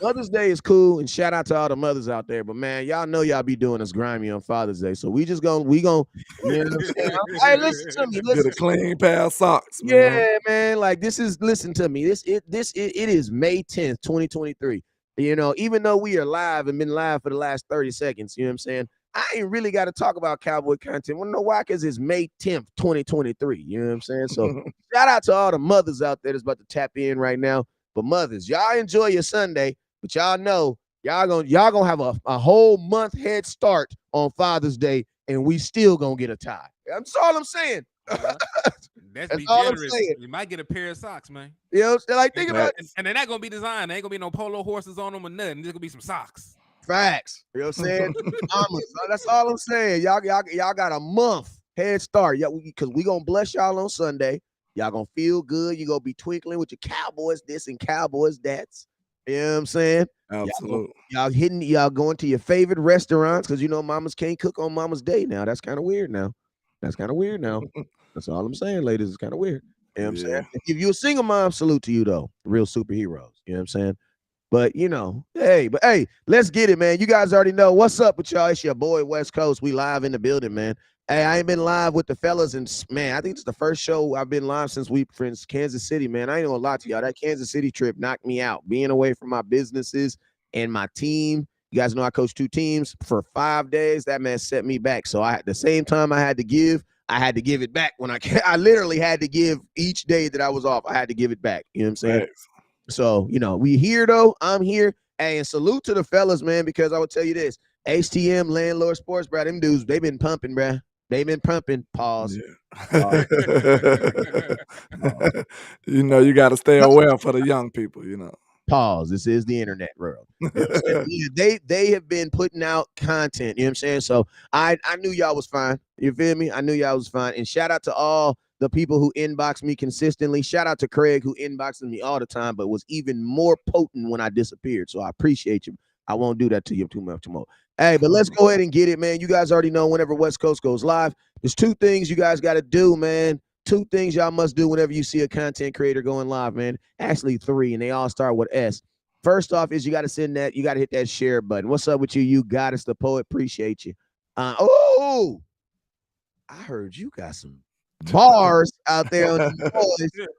Mother's Day is cool, and shout out to all the mothers out there. But man, y'all know y'all be doing us grimy on Father's Day, so we gonna, you know what I'm saying? Hey, listen to me, Get listen a to me. clean pair of socks, man. Yeah, man. Like this is listen to me. It is May 10th, 2023. Even though we are live and been live for the last 30 seconds, you know what I'm saying? I ain't really got to talk about cowboy content. Wanna know why? Because it's May 10th, 2023. You know what I'm saying? So shout out to all the mothers out there that's about to tap in right now. But mothers, y'all enjoy your Sunday, but y'all know y'all gonna have a whole month head start on Father's Day, and we still gonna get a tie. That's all I'm saying. Uh, let's That's be all I'm generous. saying. You might get a pair of socks, man. You know, like And, think and, about and, Facts. and they're not gonna be designed. There ain't gonna be no polo horses on them or nothing. There's gonna be some socks. facts. You know what I'm saying? That's all I'm saying. Y'all got a month head start. Yeah, because we gonna bless y'all on Sunday. Y'all gonna feel good. You gonna be twinkling with your Cowboys this and Cowboys that's. You know what I'm saying? Absolutely. Y'all going to your favorite restaurants because mamas can't cook on Mama's Day now. That's kind of weird now. That's kind of weird now. That's all I'm saying, ladies. It's kind of weird. You know what I'm saying? Yeah. If you a single mom, salute to you though. Real superheroes. You know what I'm saying? But hey, let's get it, man. You guys already know what's up with y'all. It's your boy West Coast. We live in the building, man. Hey, I ain't been live with the fellas, and man, I think it's the first show I've been live since we friends Kansas City, man. I ain't gonna lie to y'all. That Kansas City trip knocked me out. Being away from my businesses and my team. You guys know I coach two teams for 5 days. That man set me back. So at the same time I had to give, I had to give it back when I can. I literally had to give each day that I was off. I had to give it back. You know what I'm saying? Facts. So, we here though. I'm here. Hey, and salute to the fellas, man, because I would tell you this. HTM, Landlord Sports, bro, them dudes, they been pumping, bro. They been pumping. Pause. Pause. Yeah. Pause. You got to stay aware for the young people. Pause. This is the internet world. You know what I'm saying? Yeah, they have been putting out content. You know what I'm saying? So I knew y'all was fine. You feel me? I knew y'all was fine. And shout out to all the people who inbox me consistently. Shout out to Craig who inboxes me all the time, but was even more potent when I disappeared. So I appreciate you. I won't do that to you too much more. Hey, but let's go ahead and get it, man. You guys already know whenever West Coast goes live, there's two things you guys got to do, man. Two things y'all must do whenever you see a content creator going live, man. Actually, three, and they all start with S. First off, is you got to you got to hit that share button. What's up with you? You got us, the poet. Appreciate you. Oh, I heard you got some bars out there on the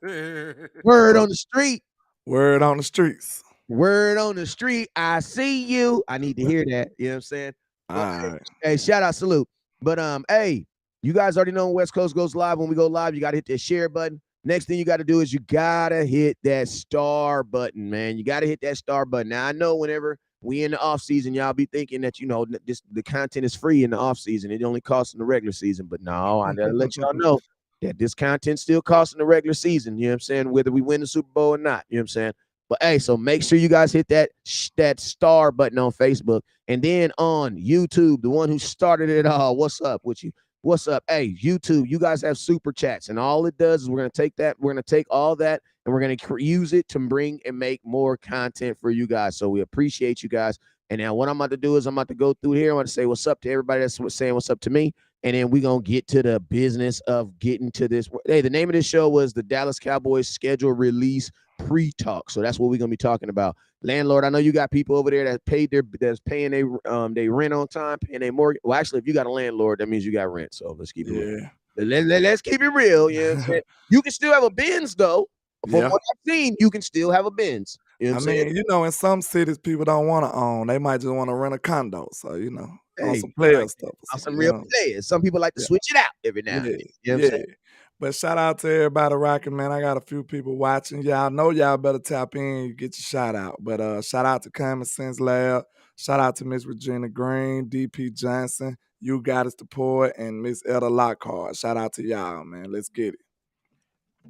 boys. Word on the street. Word on the streets. Word on the street. I see you. I need to hear that. You know what I'm saying? All But right. hey, shout out, salute. But hey, you guys already know when West Coast goes live. When we go live, you got to hit that share button. Next thing you got to do is you got to hit that star button, man. You got to hit that star button. Now I know whenever we in the off season, y'all be thinking that the content is free in the off season. It only costs in the regular season. But no, I gotta let y'all know that this content still costs in the regular season. You know what I'm saying? Whether we win the Super Bowl or not. You know what I'm saying? But hey, so make sure you guys hit that star button on Facebook, and then on YouTube, the one who started it all. What's up with you? What's up? Hey, YouTube, you guys have super chats, and all it does is we're gonna take that, we're gonna take all that, and we're gonna use it to bring and make more content for you guys. So we appreciate you guys. And now what I'm about to do is I'm about to go through here. I'm going to say what's up to everybody that's saying what's up to me. And then we're going to get to the business of getting to this. Hey, the name of this show was the Dallas Cowboys schedule release pre-talk. So that's what we're going to be talking about. Landlord, I know you got people over there that's paying they rent on time, paying their mortgage. Well, actually, if you got a landlord, that means you got rent. So let's keep it real. Yeah. Let's keep it real. You know what I'm saying? You can still have a Benz though. From Yeah. what I've seen, you can still have a Benz. You know what I I'm saying? mean, in some cities, people don't want to own. They might just want to rent a condo. So, on Hey, some player Like stuff. on some You real know? players. Some people like to Yeah. switch it out every now and Yeah. then. You know what I'm Yeah. saying? But shout out to everybody rocking, man. I got a few people watching. Y'all know y'all better tap in. You get your shout out. But shout out to Common Sense Lab. Shout out to Miss Regina Green, DP Johnson, You Got Us the Poet, and Miss Etta Lockhart. Shout out to y'all, man. Let's get it.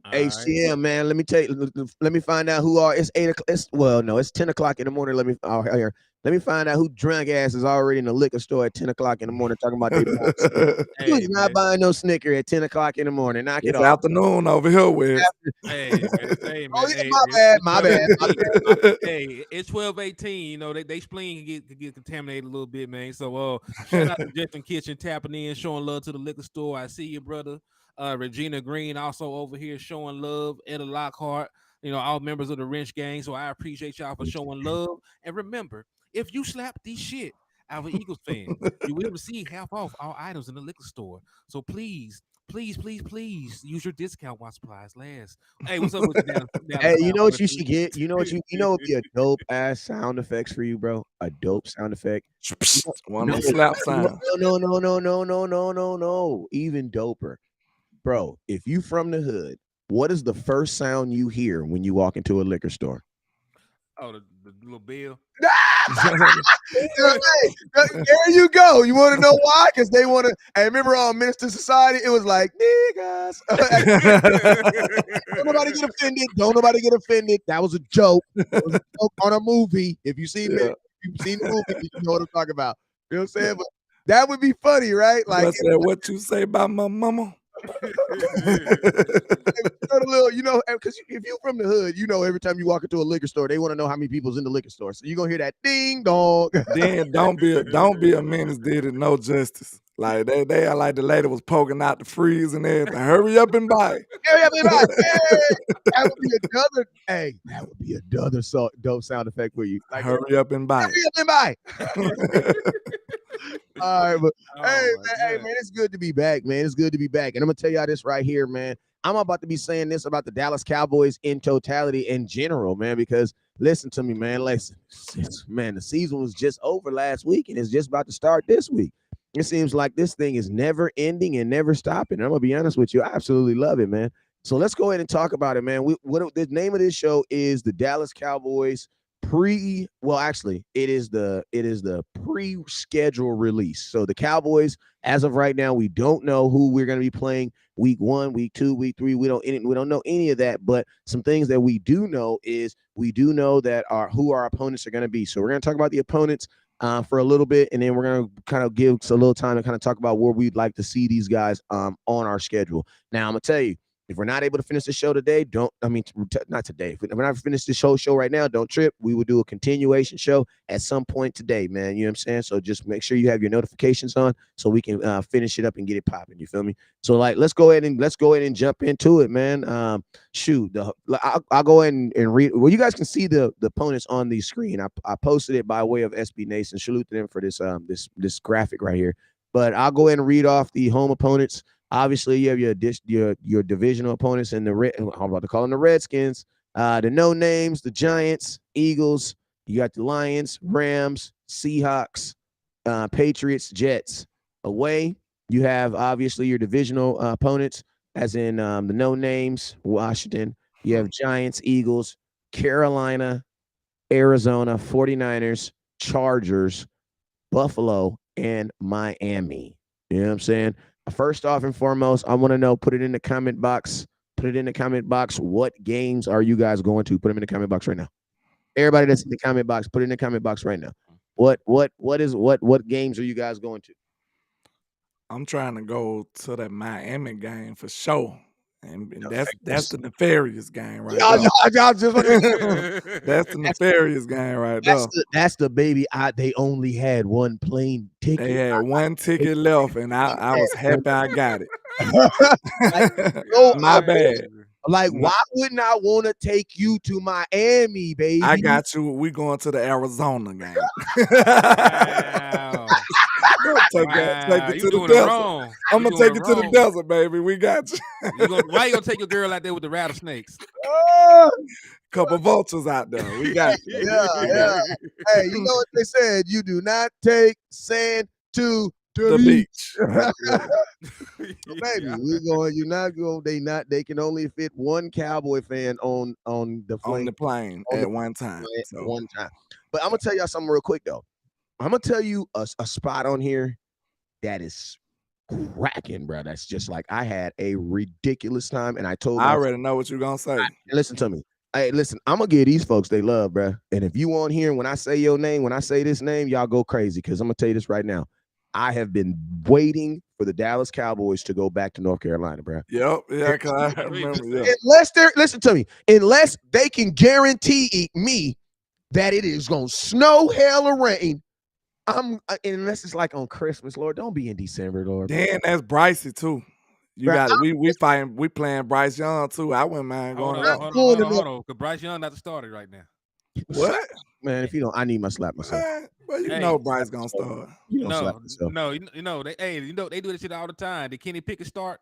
all right. HCM, man. Let me tell you. Let me find out who are. It's 8 o'clock. No, it's 10 o'clock in the morning. Here. Let me find out who drunk ass is already in the liquor store at 10 o'clock in the morning talking about they buying Snickers. Hey Who's not man. buying no Snicker at 10 o'clock in the morning? Knock it It's off. afternoon over here, Wes. Hey man. Hey Oh man. yeah, Hey, my bad, it's my twelve bad, my eighteen. bad. Hey, it's 12:18. They spleen can get contaminated a little bit, man. So shout out to Justin Kitchen tapping in, showing love to the liquor store. I see you, brother. Regina Green also over here showing love. Etta Lockhart. all members of the Wrench Gang. So I appreciate y'all for showing love. And remember, if you slap the shit out of an Eagles fan, you will receive half off all items in the liquor store. So please, please use your discount while supplies last. Hey, what's up with the Dallas Hey, you know what Cowboys? you should get? You know what would be a dope ass sound effects for you, bro? A dope sound effect. One No, of them slap no, sounds. no. Even doper. Bro, if you from the hood, what is the first sound you hear when you walk into a liquor store? Oh, the little bell. Hey, there you go. You want to know why? Because they want to. I remember on Minister Society, it was like niggas. Don't nobody get offended. Don't nobody get offended. That was a joke. It was a joke on a movie. If you've seen Yeah. the movie, you know what I'm talking about. You know what I'm saying? But that would be funny, right? Like What's that? What you say about my mama? because if you're from the hood, every time you walk into a liquor store, they want to know how many people's in the liquor store. So you're gonna hear that ding dong. Then don't be a menace. Did it no justice. Like they are like the lady was poking out the freeze and everything. Hurry up and buy. Hurry up and buy. That would be another. Hey, that would be another dope sound effect for you. Like, hurry up and buy. Hurry up and buy. All right, but hey, God. man, it's good to be back, man. It's good to be back. And I'm gonna tell y'all this right here, man. I'm about to be saying this about the Dallas Cowboys in totality in general, man, because listen to me, man. Listen, man, the season was just over last week and it's just about to start this week. It seems like this thing is never ending and never stopping. And I'm gonna be honest with you, I absolutely love it, man. So let's go ahead and talk about it, man. The name of this show is the Dallas Cowboys actually it is the pre-schedule release. So the Cowboys, as of right now, we don't know who we're going to be playing week 1, week 2, week 3. We don't know any of that, but some things that we do know is we do know that who our opponents are going to be. So we're going to talk about the opponents for a little bit, and then we're going to kind of give us a little time to kind of talk about where we'd like to see these guys on our schedule. Now I'm going to tell you, if we're not able to finish the show today, not today. If we're not finished the show right now, don't trip. We will do a continuation show at some point today, man. You know what I'm saying? So just make sure you have your notifications on so we can finish it up and get it popping. You feel me? So let's go ahead and jump into it, man. I'll go ahead and read. Well, you guys can see the opponents on the screen. I posted it by way of SB Nation. Salute to them for this this graphic right here. But I'll go ahead and read off the home opponents. Obviously, you have your divisional opponents in I'm about to call them the Redskins, the no names, the Giants, Eagles. You got the Lions, Rams, Seahawks, Patriots, Jets. Away, you have obviously your divisional opponents, as in the no names, Washington. You have Giants, Eagles, Carolina, Arizona, 49ers, Chargers, Buffalo, and Miami. You know what I'm saying? First off and foremost, I want to know, put it in the comment box. What games are you guys going to? Put them in the comment box right now. Everybody that's in the comment box, put it in the comment box right now. What games are you guys going to? I'm trying to go to that Miami game for sure. And that's the nefarious game right there. That's the nefarious game right there. That's the baby. They only had one plane ticket. They had one ticket left, and I was happy I got it. My bad. Like, why wouldn't I want to take you to Miami, baby? I got you. We going to the Arizona game. Wow. Take it to the desert. I'm gonna take it to the desert, baby. We got you. Why you gonna take your girl out there with the rattlesnakes? Couple vultures out there. We got you. Yeah. Hey, you know what they said? You do not take sand to the beach. Baby, we going. You're not going. They can only fit one Cowboy fan on the plane at one time. One time. But I'm gonna tell y'all something real quick though. I'm gonna tell you a spot on here that is cracking, bro. That's just like, I had a ridiculous time, and I already know what you're gonna say. Listen to me. Hey, listen, I'm gonna give these folks they love, bro. And if you on here, when I say your name, when I say this name, y'all go crazy, because I'm gonna tell you this right now. I have been waiting for the Dallas Cowboys to go back to North Carolina, bro. Yep, yeah, cause I remember. Yeah. Listen to me, unless they can guarantee me that it is gonna snow, hail, or rain. Unless it's like on Christmas, Lord, don't be in December, Lord. Damn, that's Brycey too. You got it. We fighting. We playing Bryce Young too. I wouldn't mind Hold going on, up. hold on. Because Bryce Young not the starter right now. What? Man, if you don't, I need my slap myself. Well, you Hey. know Bryce gonna start. You don't slap yourself. They do this shit all the time. Did Kenny Pickett start?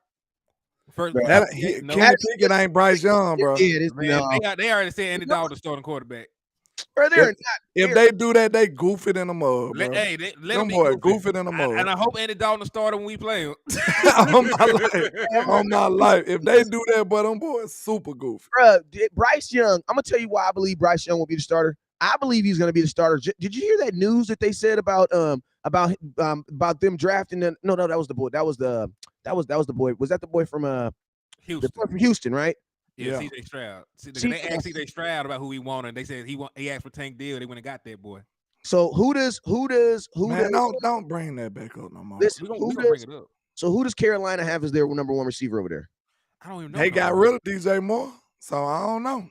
First, Kenny Pickett ain't Bryce Young, bro. They already said Andy Dalton starting quarterback. Bro, if they do that, they goof it in the mud, bro. Let them boy goof it in the mud. And I hope Andy Dalton started when we play him. on my life. If they do that, but them boys super goofy. Bro, Bryce Young, I'm gonna tell you why I believe Bryce Young will be the starter. I believe he's gonna be the starter. Did you hear that news that they said about them drafting? No, that was the boy. That was the boy. Was that the boy from Houston? The boy from Houston, right? Yeah. CJ Stroud. They asked CJ Stroud about who he wanted. They said he asked for Tank Deal. They went and got that boy. So who does don't bring that back up no more. Listen, we gonna bring it up. So who does Carolina have as their number one receiver over there? I don't even know. They got rid of DJ Moore, so I don't know.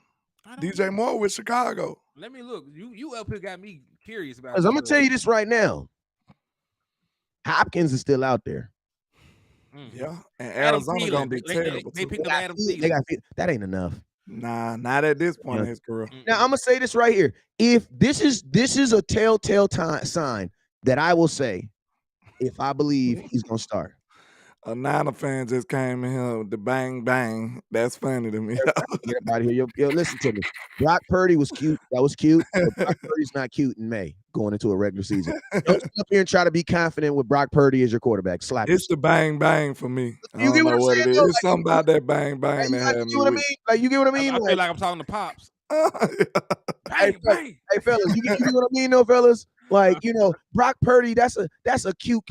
DJ Moore with Chicago. Let me look. You up here got me curious about. Because I'm gonna tell you this right now. Hopkins is still out there. Yeah, and Arizona gonna be terrible. They picked up Adam Thielen. That ain't enough. Nah, not at this point in his career. Now I'm gonna say this right here. If this is a telltale sign that I will say, if I believe he's gonna start. A Niner fan just came in here with the bang bang. That's funny to me. Get out of here. Yo, listen to me. Brock Purdy was cute. That was cute. But Brock Purdy's not cute in May going into a regular season. Don't sit up here and try to be confident with Brock Purdy as your quarterback. Slap It's the bang bang for me. You get what I'm saying? It is. It's something about that bang bang that had me. You know what I mean? Like you get what I mean? I feel like I'm talking to Pops. Hey, fellas, you get what I mean, though, fellas? Like, Brock Purdy, that's a cute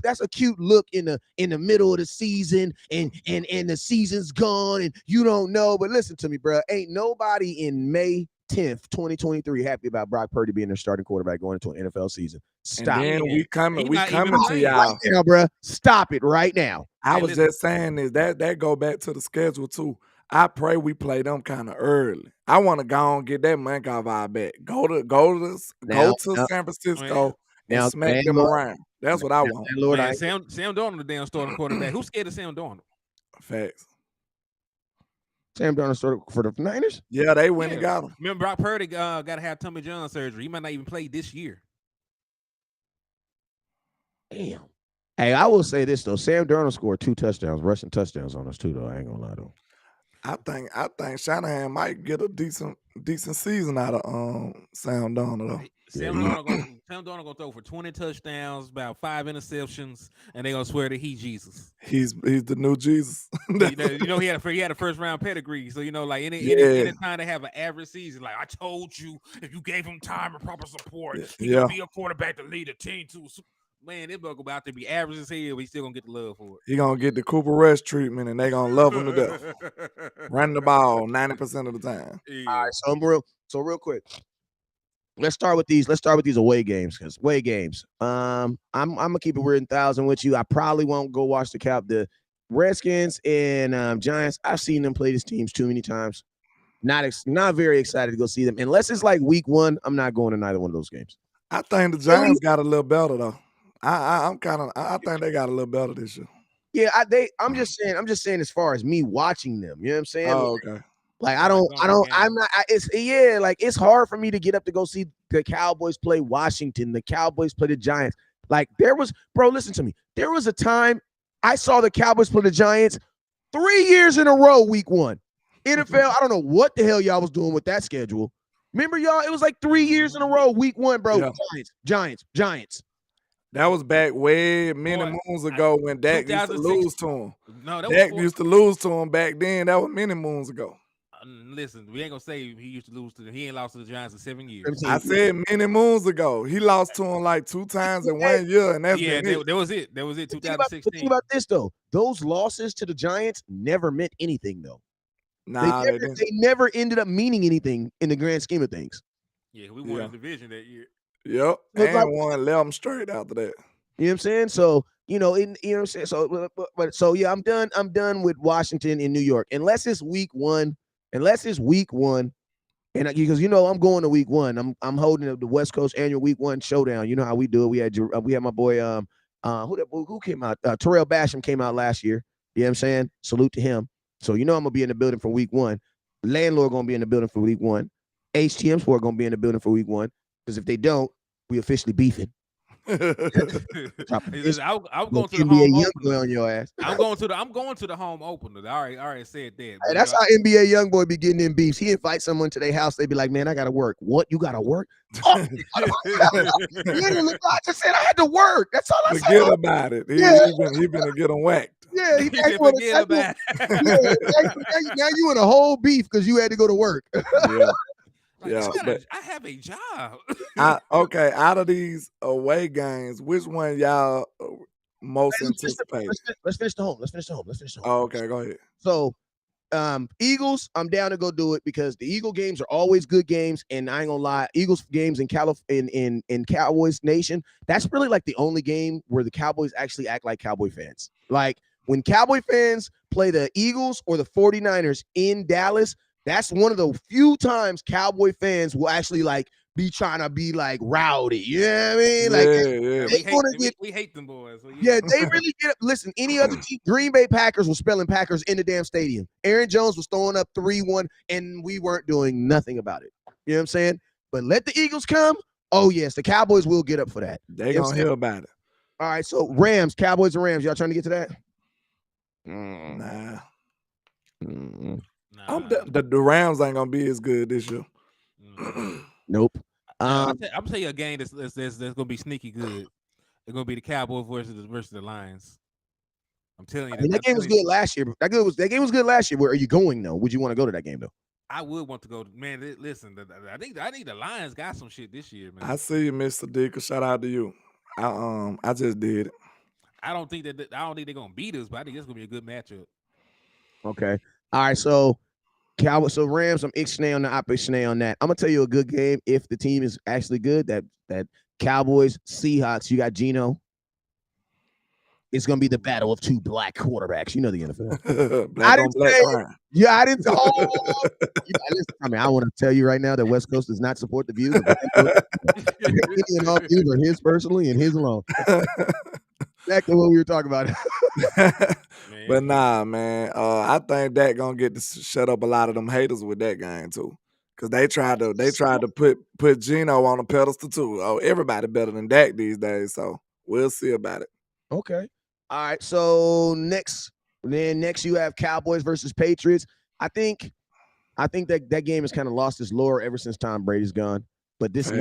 look in the middle of the season, and the season's gone, and you don't know. But listen to me, bro. Ain't nobody in May 10th, 2023 happy about Brock Purdy being their starting quarterback going into an NFL season. Stop. And then we coming to y'all right now, bro. Stop it right now. I was just saying this. That go back to the schedule too. I pray we play them kind of early. I want to go and get that monk off our back. Go to San Francisco and smack them around. That's what I want. Lord, Sam Darnold, the damn starting quarterback. Who's scared of Sam Darnold? Facts. Sam Darnold started for the Niners? Yeah, they went and got him. Remember, Brock Purdy got to have Tommy John surgery. He might not even play this year. Damn. Hey, I will say this though. Sam Darnold scored 2 touchdowns, rushing touchdowns on us too, though. I ain't gonna lie though. I think Shanahan might get a decent season out of Sam Darnold though. Sam Darnold gonna throw for 20 touchdowns, about 5 interceptions, and they gonna swear that he's Jesus. He's the new Jesus. He had a first round pedigree. So any time they have an average season, like I told you, if you gave him time and proper support, he could be a quarterback to lead a team to. Man, this buck about to be average as hell, but he's still gonna get the love for it. He gonna get the Cooper Rush treatment, and they gonna love him to death. Run the ball 90% of the time. Yeah. All right, so real quick, let's start with these away games, because away games. I'm gonna keep it weird and 1,000 with you. I probably won't go watch the Redskins and Giants. I've seen them play these teams too many times. Not very excited to go see them unless it's like week 1. I'm not going to neither one of those games. I think the Giants got a little better though. I think they got a little better this year. Yeah, I'm just saying as far as me watching them, you know what I'm saying? Oh, okay. Like it's hard for me to get up to go see the Cowboys play Washington, the Cowboys play the Giants. Like listen to me. There was a time I saw the Cowboys play the Giants 3 years in a row, week 1. NFL, I don't know what the hell y'all was doing with that schedule. Remember, y'all, it was like 3 years in a row, week 1, bro. Yeah. Giants. That was back many moons ago when Dak used to lose to him. Dak used to lose to him back then. That was many moons ago. Listen, we ain't gonna say he used to lose to them. He ain't lost to the Giants in 7 years. I said many moons ago. He lost to him like 2 times in 1 year, and that's that was it. That was it. 2016. Think about this though. Those losses to the Giants never meant anything though. Nah, they never ended up meaning anything in the grand scheme of things. Yeah, we won the division that year. Yep, and won 11 straight after that. You know what I'm saying? So, you know what I'm saying? So yeah, I'm done with Washington in New York. Unless it's week 1. And because I'm going to week 1. I'm holding the West Coast annual week 1 showdown. You know how we do it. We had my boy who came out? Terrell Basham came out last year. You know what I'm saying? Salute to him. So I'm gonna be in the building for week 1. Landlord gonna be in the building for week 1. HTM Sport gonna be in the building for week 1. Because if they don't, we officially beefing. Listen, I'm No going to the NBA home young boy opener. on your ass. I'm going to the home opener. I already said that. Hey, But that's how NBA young boy be getting in beefs. He invite someone to their house. They be like, "Man, I gotta work." What? You gotta work? Oh, literally, I just said I had to work. That's all I said. Forget about it. Yeah, He been to get him whacked. yeah. you can forget about Now you in a whole beef because you had to go to work. Yeah. Like, Yeah, but I have a job. okay, out of these away games, which one y'all most anticipate? Let's finish the home. Let's finish the home. Oh, okay, go ahead. So, Eagles, I'm down to go do it because the Eagle games are always good games, and I ain't gonna lie, Eagles games in Cowboys Nation, that's really like the only game where the Cowboys actually act like Cowboy fans. Like when Cowboy fans play the Eagles or the 49ers in Dallas, that's one of the few times Cowboy fans will actually like be trying to be like rowdy. You know what I mean? Like Yeah. We hate them boys. So yeah, they really get up. Listen, any other team, Green Bay Packers was spelling Packers in the damn stadium. Aaron Jones was throwing up 3-1, and we weren't doing nothing about it. You know what I'm saying? But let the Eagles come. Oh, yes, the Cowboys will get up for that. They gonna hear about it. All right, so Cowboys and Rams. Y'all trying to get to that? Nah. Nah. The Rams ain't gonna be as good this year. Nope. I'm tell you a game that's gonna be sneaky good. It's gonna be the Cowboys versus the Lions. I'm telling you, that game was good last year. That game was good last year. Where are you going though? Would you want to go to that game though? I would want to go. Man, listen, I think the Lions got some shit this year, man. I see you, Mr. Dicker. Shout out to you. I just did it. I don't think they're gonna beat us, but I think it's gonna be a good matchup. Okay. All right. So Cowboys. So Rams. I'm ixnay on the opposite on that. I'm gonna tell you a good game if the team is actually good. That Cowboys Seahawks. You got Geno. It's gonna be the battle of two black quarterbacks. You know the NFL. Black on black crime. Yeah, I didn't. Oh, listen, I want to tell you right now that West Coast does not support the views of any and all views are his personally and his alone. Exactly what we were talking about. But nah, man. I think that gonna get to shut up a lot of them haters with that game too. Cause they tried to put Geno on a pedestal too. Oh, everybody better than Dak these days. So we'll see about it. Okay. All right. So next you have Cowboys versus Patriots. I think that game has kind of lost its lure ever since Tom Brady's gone. But this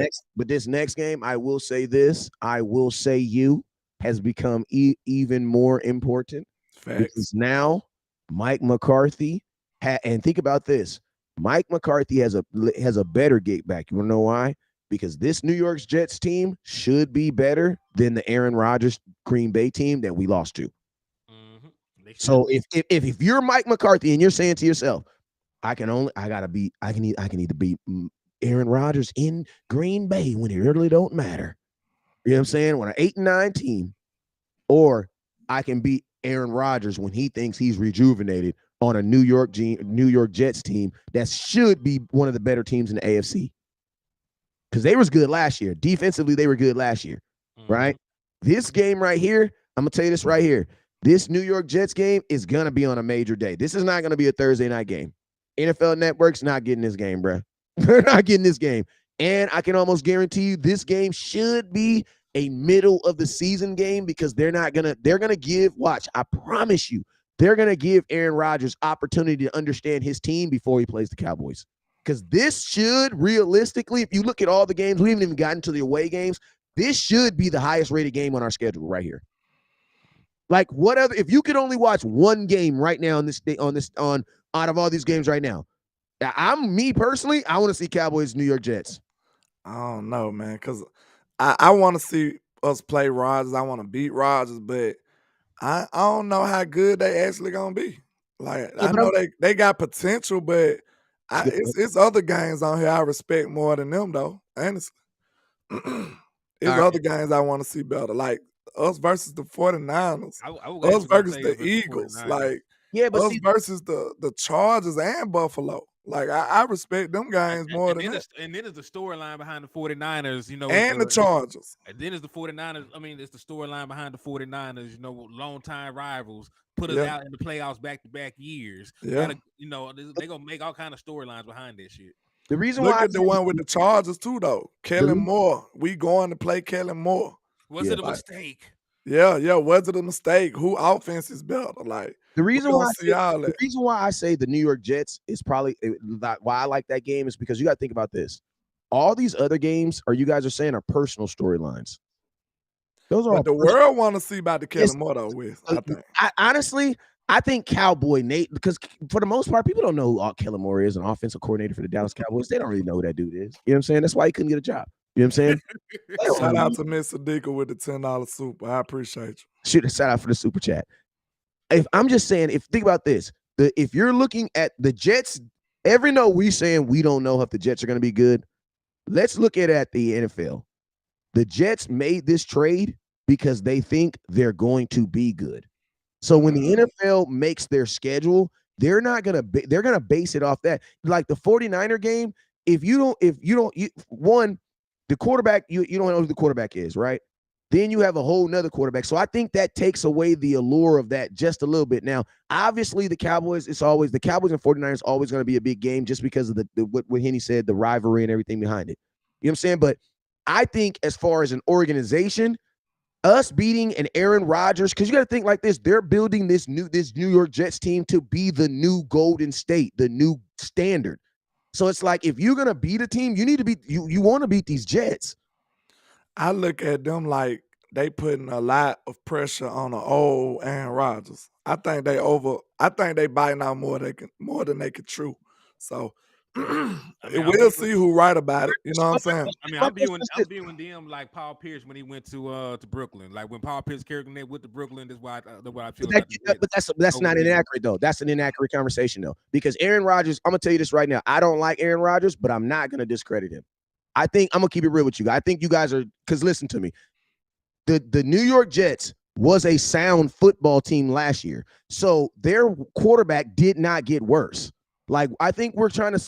next game, I will say this. I will say you has become even more important. Facts. Because now Mike McCarthy and think about this. Mike McCarthy has a better get back. You want to know why? Because this New York Jets team should be better than the Aaron Rodgers Green Bay team that we lost to. Mm-hmm. So if you're Mike McCarthy and you're saying to yourself, I can need to beat Aaron Rodgers in Green Bay when it really don't matter. You know what I'm saying? When an 8-9 team, or I can beat Aaron Rodgers when he thinks he's rejuvenated on a New York Jets team that should be one of the better teams in the AFC. Because they was good last year. Defensively, they were good last year, right? This game right here, I'm going to tell you this right here. This New York Jets game is going to be on a major day. This is not going to be a Thursday night game. NFL Network's not getting this game, bro. They're not getting this game. And I can almost guarantee you this game should be a middle of the season game because they're going to give, watch, I promise you, they're going to give Aaron Rodgers opportunity to understand his team before he plays the Cowboys. Because this should realistically, if you look at all the games, we haven't even gotten to the away games. This should be the highest rated game on our schedule right here. Like what other? If you could only watch one game right now on out of all these games right now, me personally, I want to see Cowboys New York Jets. I don't know, man, because I want to see us play Rodgers. I want to beat Rodgers, but I don't know how good they actually gonna be. Like I know they got potential, but. It's other games on here I respect more than them, though. Honestly, it's other games I want to see better, like us versus the 49ers, us versus the Eagles, like us versus the Chargers and Buffalo. Like I respect them games more And than then that. and then it's the storyline behind the 49ers, it's And the Chargers. and then it's the 49ers. I mean, it's the storyline behind the 49ers, longtime rivals, put us Yeah, out in the playoffs back-to-back years. yeah. Gotta, they're gonna make all kind of storylines behind this shit. The reason why Look I at the say one with the Chargers too, though. the Kellen reason, Moore. We going to play Kellen Moore. Was yeah, it a Like, mistake? yeah. Was it a mistake? Who offense is better? Like, the we reason gonna why I see say all the that. reason why I say the New York Jets is probably why I like that game is because you got to think about this. All these other games, you guys are saying, are personal storylines. Those are all But the personal. world want to see about the Yes, Kellen Moore though. With I think. honestly, I think Cowboy Nate, because for the most part, people don't know who Kellen Moore is, an offensive coordinator for the Dallas Cowboys. They don't really know who that dude is. You know what I'm saying? That's why he couldn't get a job. You know what I'm saying? They don't Shout really out know. to Miss Sadiqa with the $10 super. I appreciate you. Shoot a shout out for the super chat. If I'm just saying, think about this, if you're looking at the Jets, we saying we don't know if the Jets are going to be good. Let's look at the NFL. The Jets made this trade because they think they're going to be good. So when the NFL makes their schedule, they're gonna base it off that. Like the 49er game, the quarterback, you don't know who the quarterback is, right? Then you have a whole nother quarterback. So I think that takes away the allure of that just a little bit. Now, obviously, the Cowboys and 49ers always going to be a big game just because of what Henny said, the rivalry and everything behind it. You know what I'm saying? But I think as far as an organization, us beating an Aaron Rodgers, because you got to think like this, they're building this New York Jets team to be the new Golden State, the new standard. So it's like if you're gonna beat a team, you need to beat you want to beat these Jets. I look at them like they putting a lot of pressure on the old Aaron Rodgers. I think they biting out more than they can chew. So I mean, we'll see who right about it. You know what I'm saying? I mean, I'm viewing them like Paul Pierce when he went to Brooklyn. Like when Paul Pierce carried them there with the Brooklyn, that's why I feel about the Jets. But that's not inaccurate though. That's an inaccurate conversation though. Because Aaron Rodgers, I'm gonna tell you this right now. I don't like Aaron Rodgers, but I'm not gonna discredit him. I think I'm gonna keep it real with you. I think you guys are, because listen to me. The New York Jets was a sound football team last year. So their quarterback did not get worse. Like I think we're trying to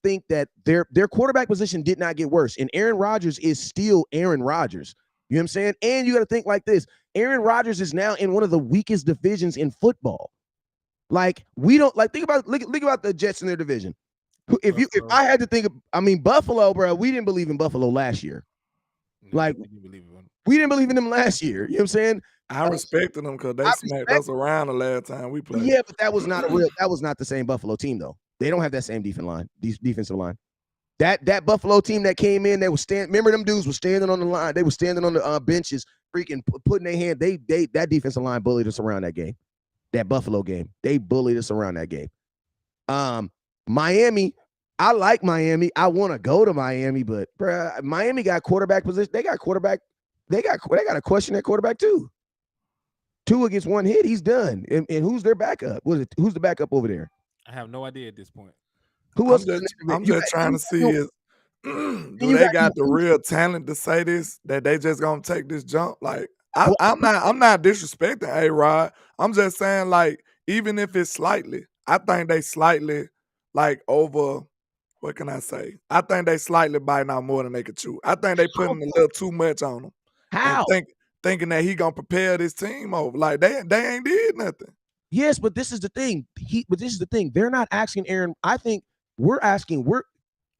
think that their quarterback position did not get worse. And Aaron Rodgers is still Aaron Rodgers. You know what I'm saying? And you got to think like this. Aaron Rodgers is now in one of the weakest divisions in football. Like we don't think about the Jets in their division. If I had to think of, Buffalo, bro, we didn't believe in Buffalo last year. Like we didn't believe in them last year. You know what I'm saying? I respected them because they smacked us around the last time we played. Yeah, but that was not the same Buffalo team though. They don't have that same defensive line. That Buffalo team that came in, they were remember them dudes were standing on the line. They were standing on the benches, freaking putting their hand. That defensive line bullied us around that game. That Buffalo game. They bullied us around that game. Miami, I like Miami. I want to go to Miami, but bruh, Miami got quarterback position. They got quarterback. They got a question at quarterback too. 2 against 1 hit, he's done. And who's their backup? Who's the backup over there? I have no idea at this point. Who else? I'm just trying to see is do they got the real talent to say this, that they just gonna take this jump? Like I'm not disrespecting A-Rod. I'm just saying, like, even if it's slightly, I think they slightly like over. What can I say? I think they slightly biting out more than they could chew. I think they putting a little too much on them. How? And thinking that he gonna prepare this team over. Like they ain't did nothing. Yes, but this is the thing. They're not asking Aaron. I think we're asking.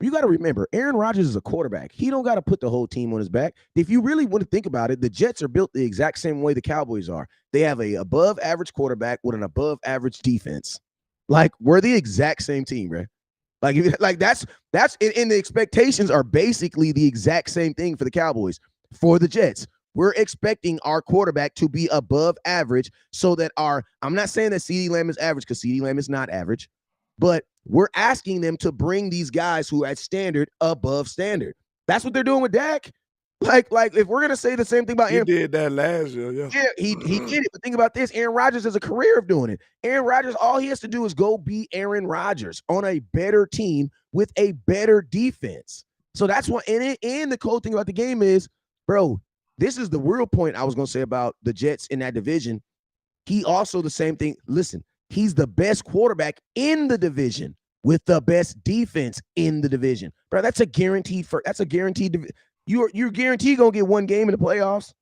You got to remember, Aaron Rodgers is a quarterback. He don't got to put the whole team on his back. If you really want to think about it, the Jets are built the exact same way the Cowboys are. They have a above average quarterback with an above average defense. Like we're the exact same team, right? Like that's and the expectations are basically the exact same thing for the Cowboys. For the Jets, we're expecting our quarterback to be above average so that I'm not saying that CeeDee Lamb is average because CeeDee Lamb is not average, but we're asking them to bring these guys who at standard above standard. That's what they're doing with Dak. Like if we're gonna say the same thing about Aaron, he did that last year, yeah. Yeah, he did it. But think about this: Aaron Rodgers has a career of doing it. Aaron Rodgers, all he has to do is go be Aaron Rodgers on a better team with a better defense. So that's what. And the cool thing about the game is, bro, this is the real point I was gonna say about the Jets in that division. He also the same thing. Listen, he's the best quarterback in the division with the best defense in the division. Bro, that's a guaranteed you're guaranteed gonna get one game in the playoffs.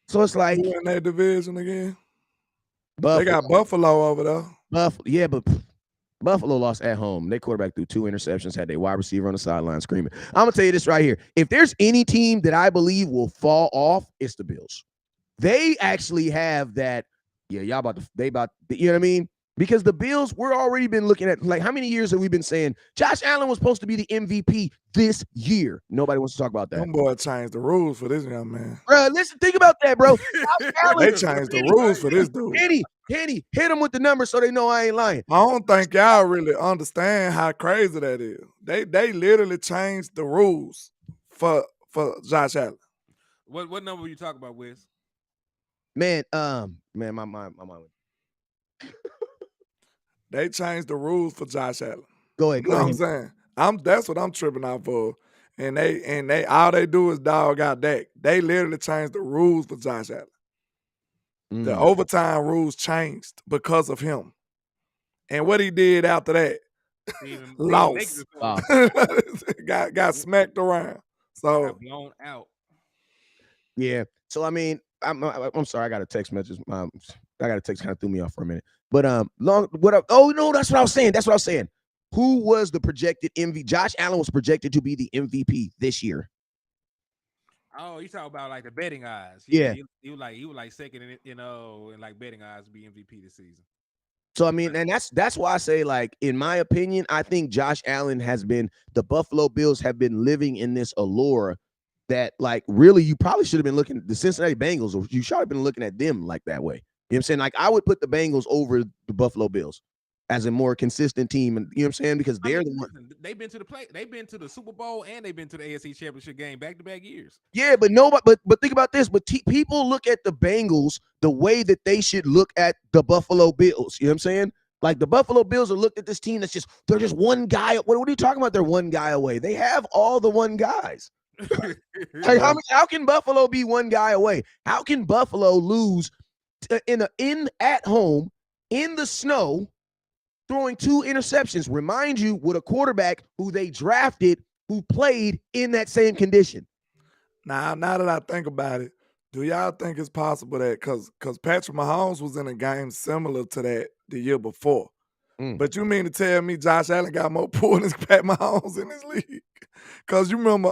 So it's like who in that division again? Buffalo. They got Buffalo over there. Buffalo, yeah, but Buffalo lost at home. Their quarterback threw 2 interceptions, had their wide receiver on the sideline screaming. I'm gonna tell you this right here. If there's any team that I believe will fall off, it's the Bills. They actually have that. Yeah, y'all about to. You know what I mean? Because the Bills, we're already been looking at, like, how many years have we been saying Josh Allen was supposed to be the MVP this year? Nobody wants to talk about that. Them boy changed the rules for this young man. Bro, listen, think about that, bro. They changed the rules for this dude. Henny, hit them with the numbers so they know I ain't lying. I don't think y'all really understand how crazy that is. They literally changed the rules for Josh Allen. What number were you talking about, Wes? Man, my mind. They changed the rules for Josh Allen. Go ahead. You know what I'm saying? That's what I'm tripping out for. And they all they do is dog out Dak. They literally changed the rules for Josh Allen. The overtime rules changed because of him. And what he did after that, lost. got smacked around. So got blown out. Yeah. So I mean, I'm sorry, I got a text message. I got a text kind of threw me off for a minute. But that's what I was saying. Who was the projected MVP? Josh Allen was projected to be the MVP this year. Oh, you talking about like the betting odds? Yeah. He was like second in like betting odds to be MVP this season. So I mean, and that's why I say, like, in my opinion, I think Josh Allen the Buffalo Bills have been living in this allure that, like, really you probably should have been looking at the Cincinnati Bengals, or you should have been looking at them like that way. You know what I'm saying? Like, I would put the Bengals over the Buffalo Bills as a more consistent team, and you know what I'm saying? Because they're the one. They've been to the Super Bowl and they've been to the AFC Championship game back-to-back years. Yeah, but but think about this. But people look at the Bengals the way that they should look at the Buffalo Bills. You know what I'm saying? Like, the Buffalo Bills are looked at this team that's they're just one guy. What are you talking about? They're one guy away. They have all the one guys. Like, how can Buffalo be one guy away? How can Buffalo lose at home in the snow, throwing 2 interceptions? Remind you, with a quarterback who they drafted, who played in that same condition. Now that I think about it, do y'all think it's possible that because Patrick Mahomes was in a game similar to that the year before? But you mean to tell me Josh Allen got more points than Pat Mahomes in this league? Because you remember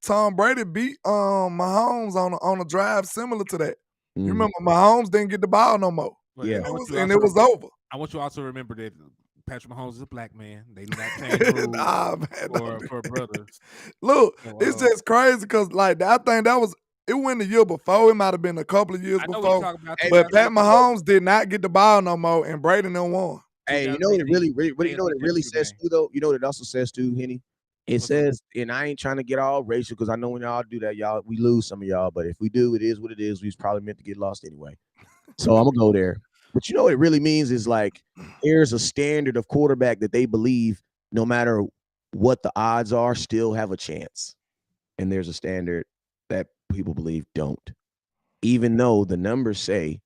Tom Brady beat Mahomes on a drive similar to that. You remember Mahomes didn't get the ball no more. Yeah, and it was over. I want you to also remember that Patrick Mahomes is a black man. They do not change rules for brothers. Look, it's just crazy because, like, I think it went the year before. It might have been a couple of years before. But Pat Mahomes did not get the ball no more, and Brady done won. Hey, you know what it really says too, though? You know what it also says too, Henny? It says, and I ain't trying to get all racial because I know when y'all do that, we lose some of y'all. But if we do, it is what it is. We was probably meant to get lost anyway. So I'm gonna go there. But you know what it really means is, like, there's a standard of quarterback that they believe, no matter what the odds are, still have a chance. And there's a standard that people believe don't. Even though the numbers say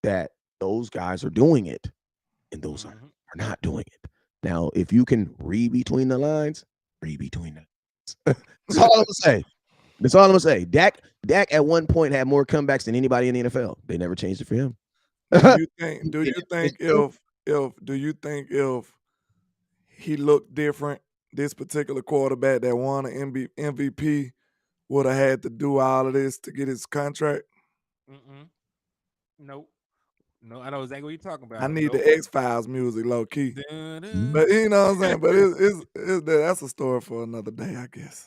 that those guys are doing it and those are not doing it. Now, if you can read between the lines, read between the lines. That's all I'm going to say. Dak at one point had more comebacks than anybody in the NFL. They never changed it for him. Do you think if he looked different, this particular quarterback that won an MVP would have had to do all of this to get his contract? Nope. No, I know exactly what you're talking about. I need the X-Files music, low key. But you know what I'm saying? But that's a story for another day, I guess.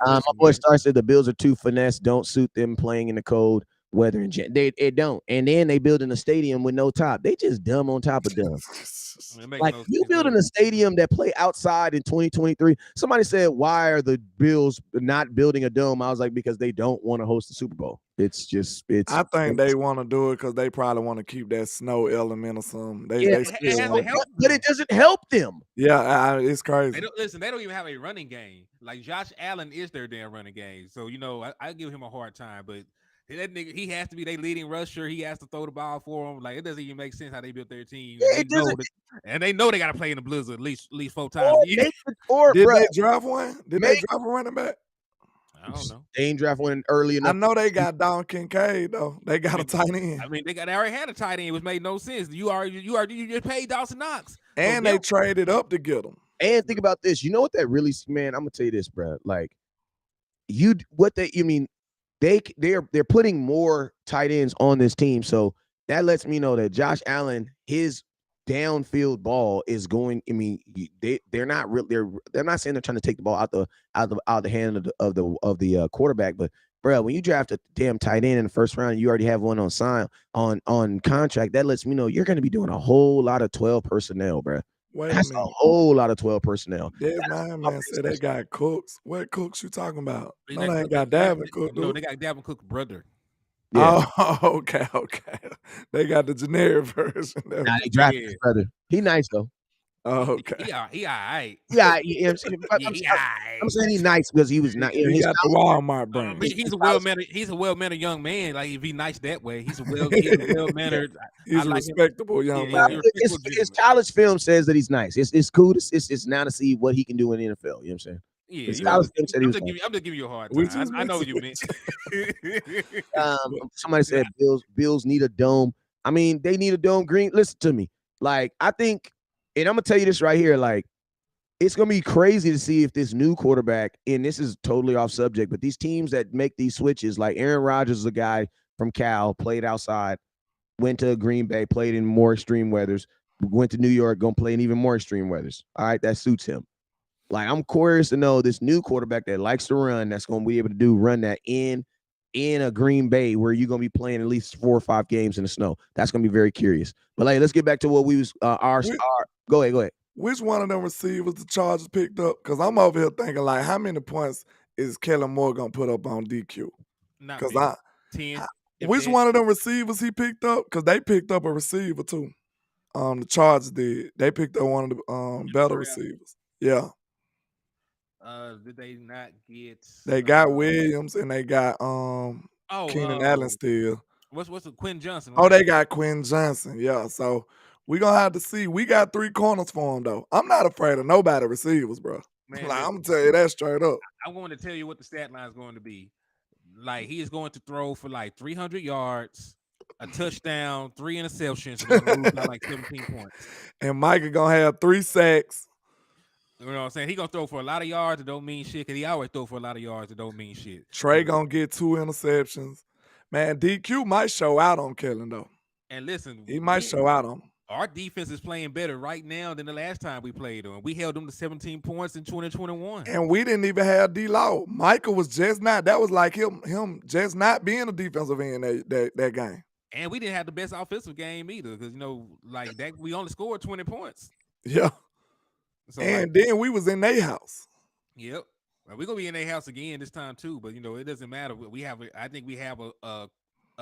My boy Star said the Bills are too finesse, don't suit them playing in the cold weather. And it don't. And then they building a stadium with no top. They just dumb on top of dumb. Like, you building a stadium that play outside in 2023. Somebody said, why are the Bills not building a dome? I was like, because they don't want to host the Super Bowl. I think they want to do it because they probably want to keep that snow element or something. But it doesn't help them. Yeah, it's crazy. They don't even have a running game. Like, Josh Allen is their damn running game. So, I give him a hard time. But That nigga, he has to be their leading rusher. He has to throw the ball for them. Like it doesn't even make sense how they built their team, and Yeah, it doesn't. they know they got to play in the blizzard at least 4 times a year. Did Bro, they draft one? Did they draft a running back? I don't know. they ain't draft one early I enough. know they got Don Kincaid though. They got a tight end. I mean, they already had a tight end, which made no sense. You just paid Dawson Knox, And they traded up to get him. And think about this. You know what that really, man? I'm gonna tell you this, bro. Like, they're putting more tight ends on this team, so that lets me know that Josh Allen, his downfield ball is going. I mean, they're not really they're not saying they're trying to take the ball out the hand of the quarterback, but bro, when you draft a damn tight end in the first round, you already have one on contract. That lets me know you're going to be doing a whole lot of 12 personnel, bro. Wait That's a minute. whole lot of 12 personnel. This man said they got Cooks. What Cooks you talking about? They No, they ain't got Dalvin Cook. No, they got Dalvin Cook's brother. Yeah. Oh, okay. They got the generic version. Nah, they drafted his brother. He nice though. Oh, okay. He all right. Yeah, I'm saying he's nice because he was not. He got the Walmart brand. He's a well-mannered young man. Like if he nice that way, he's a well-mannered. He's a respectable young man. His college film says that he's nice. It's cool. It's now to see what he can do in the NFL. You know what I'm saying? Yeah, his college film said he was. I'm just giving you a hard time. I know what you meant. Somebody said Bills need a dome. I mean, they need a dome green. Listen to me. Like I think. And I'm gonna tell you this right here, like it's gonna be crazy to see if this new quarterback, and this is totally off subject, but these teams that make these switches, like Aaron Rodgers is a guy from Cal, played outside, went to Green Bay, played in more extreme weathers, went to New York, gonna play in even more extreme weathers. All right, that suits him. Like I'm curious to know this new quarterback that likes to run, that's gonna be able to run that in a Green Bay where you're gonna be playing at least 4 or 5 games in the snow. That's gonna be very curious. But like, let's get back to what we was our Go ahead. Which one of them receivers the Chargers picked up? Because I'm over here thinking, like, how many points is Kellen Moore going to put up on DQ? Because 10. Which one of them receivers he picked up? Because they picked up a receiver, too. The Chargers did. They picked up one of the better receivers. Yeah. Did they not get... They got Williams, and they got Keenan Allen still. What's the Quinn Johnson? Right? Oh, they got Quinn Johnson. Yeah, so... We're going to have to see. We got 3 corners for him, though. I'm not afraid of nobody receivers, bro. Man, like, I'm going to tell you that straight up. I'm going to tell you what the stat line is going to be. Like, he is going to throw for like 300 yards, a touchdown, 3 interceptions, and going to lose by like 17 points. And Mike is going to have 3 sacks. You know what I'm saying? He's going to throw for a lot of yards that don't mean shit, because he always throw for a lot of yards that don't mean shit. Trey going to get 2 interceptions. Man, DQ might show out on Kellen, though. And listen. He might show out on him. Our defense is playing better right now than the last time we played them. We held them to 17 points in 2021. And we didn't even have D-Law. Michael was just not. That was like him just not being a defensive end that game. And we didn't have the best offensive game either, because, like that, we only scored 20 points. Yeah. So and then we was in their house. Yep. Well, we're going to be in their house again this time too, but, it doesn't matter. I think we have a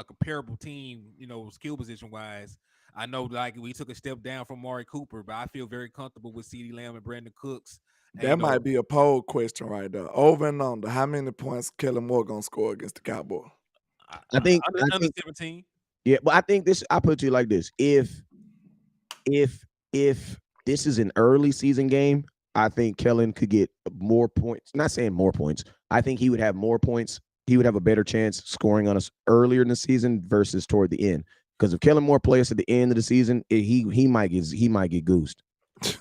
comparable team, skill position-wise. I know, like, we took a step down from Maury Cooper, but I feel very comfortable with CeeDee Lamb and Brandon Cooks. That might be a poll question right there. Over and under, how many points Kellen Moore gonna score against the Cowboys? I think under 17. Yeah, but I think this. I put it to you like this: if this is an early season game, I think Kellen could get more points. Not saying more points. I think he would have more points. He would have a better chance scoring on us earlier in the season versus toward the end. Because if Kellen Moore plays at the end of the season, he might get goosed.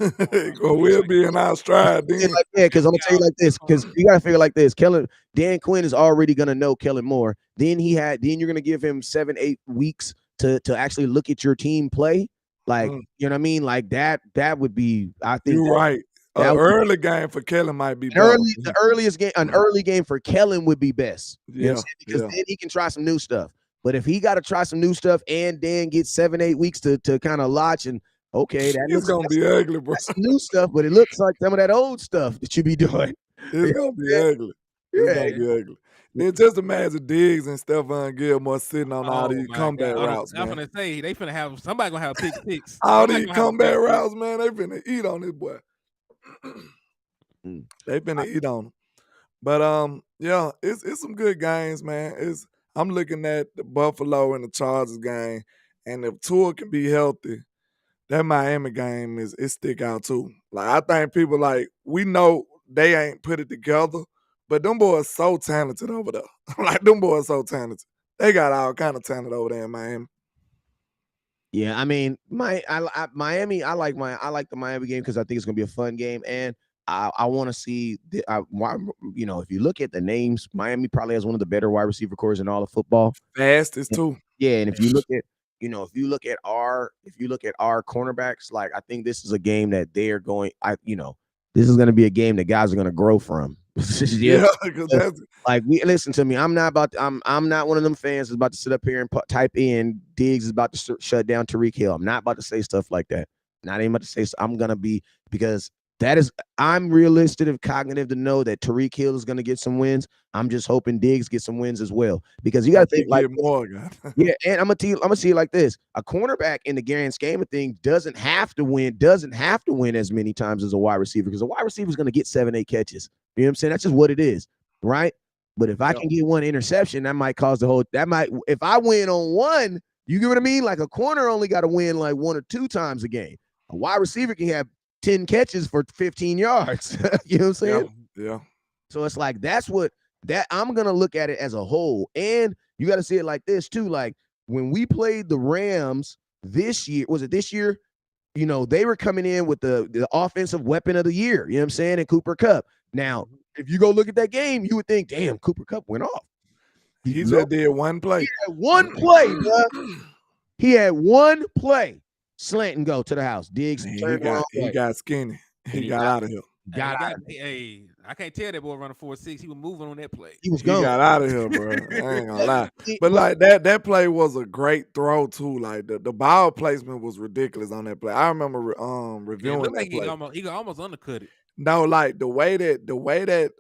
Well, we'll be in our stride then. Because I'm gonna tell you like this. Because you gotta figure like this. Dan Quinn is already gonna know Kellen Moore. Then you're gonna give him 7-8 weeks to actually look at your team play. Like you know what I mean? Like that would be. I think you're right. An early game for Kellen might be an early game for Kellen would be best. Yeah, because then he can try some new stuff. But if he got to try some new stuff and Dan gets 7-8 weeks to kind of launch and okay, it's gonna be ugly, bro. That's new stuff, but it looks like some of that old stuff that you be doing. It's gonna be ugly. It's gonna be ugly. Then just imagine Diggs and Stephon Gilmore sitting on all these comeback routes. I'm gonna say they finna have somebody gonna have pick six. All these comeback routes, man. They finna eat on this boy. They finna eat on him. But yeah, it's some good games, man. I'm looking at the Buffalo and the Chargers game, and if Tua can be healthy, that Miami game it stick out too. Like I think people like we know they ain't put it together, but them boys so talented over there. Like them boys so talented. They got all kind of talent over there in Miami. Yeah, I mean, Miami. I like the Miami game because I think it's gonna be a fun game, and I want to see if you look at the names, Miami probably has one of the better wide receiver cores in all of football. Fastest too. Yeah, and if you look at our cornerbacks, like I think this is a game that they are going. This is going to be a game that guys are going to grow from. Yeah, because that's like listen to me. I'm not one of them fans that's about to sit up here and type in Diggs is about to shut down Tyreek Hill. I'm not about to say stuff like that. Not even about to say. I'm gonna be because I'm realistic and cognitive to know that Tyreek Hill is gonna get some wins. I'm just hoping Diggs gets some wins as well because you got to think like more, God. Yeah, and I'm gonna see it like this: a cornerback in the grand scheme of things doesn't have to win as many times as a wide receiver because a wide receiver is gonna get 7-8 catches. You know what I'm saying? That's just what it is, right? But if I can get one interception, that might cause if I win on one, you get what I mean? Like a corner only got to win like 1 or 2 times a game. A wide receiver can have 10 catches for 15 yards. You know what I'm saying? Yeah. So it's like I'm gonna look at it as a whole. And you got to see it like this too. Like when we played the Rams this year, was it this year? They were coming in with the offensive weapon of the year, you know what I'm saying? And Cooper Kupp. Now, if you go look at that game, you would think, damn, Cooper Kupp went off. He just did one play. He had one play, bro. He had one play. Slant and go to the house. Diggs turned around. He got skinny. He got out of here. Hey, I can't tell that boy running 4.6. He was moving on that play. He got out of here, bro. I ain't gonna lie. But like that play was a great throw too. Like the ball placement was ridiculous on that play. I remember reviewing that play. He could almost undercut it. No, like the way that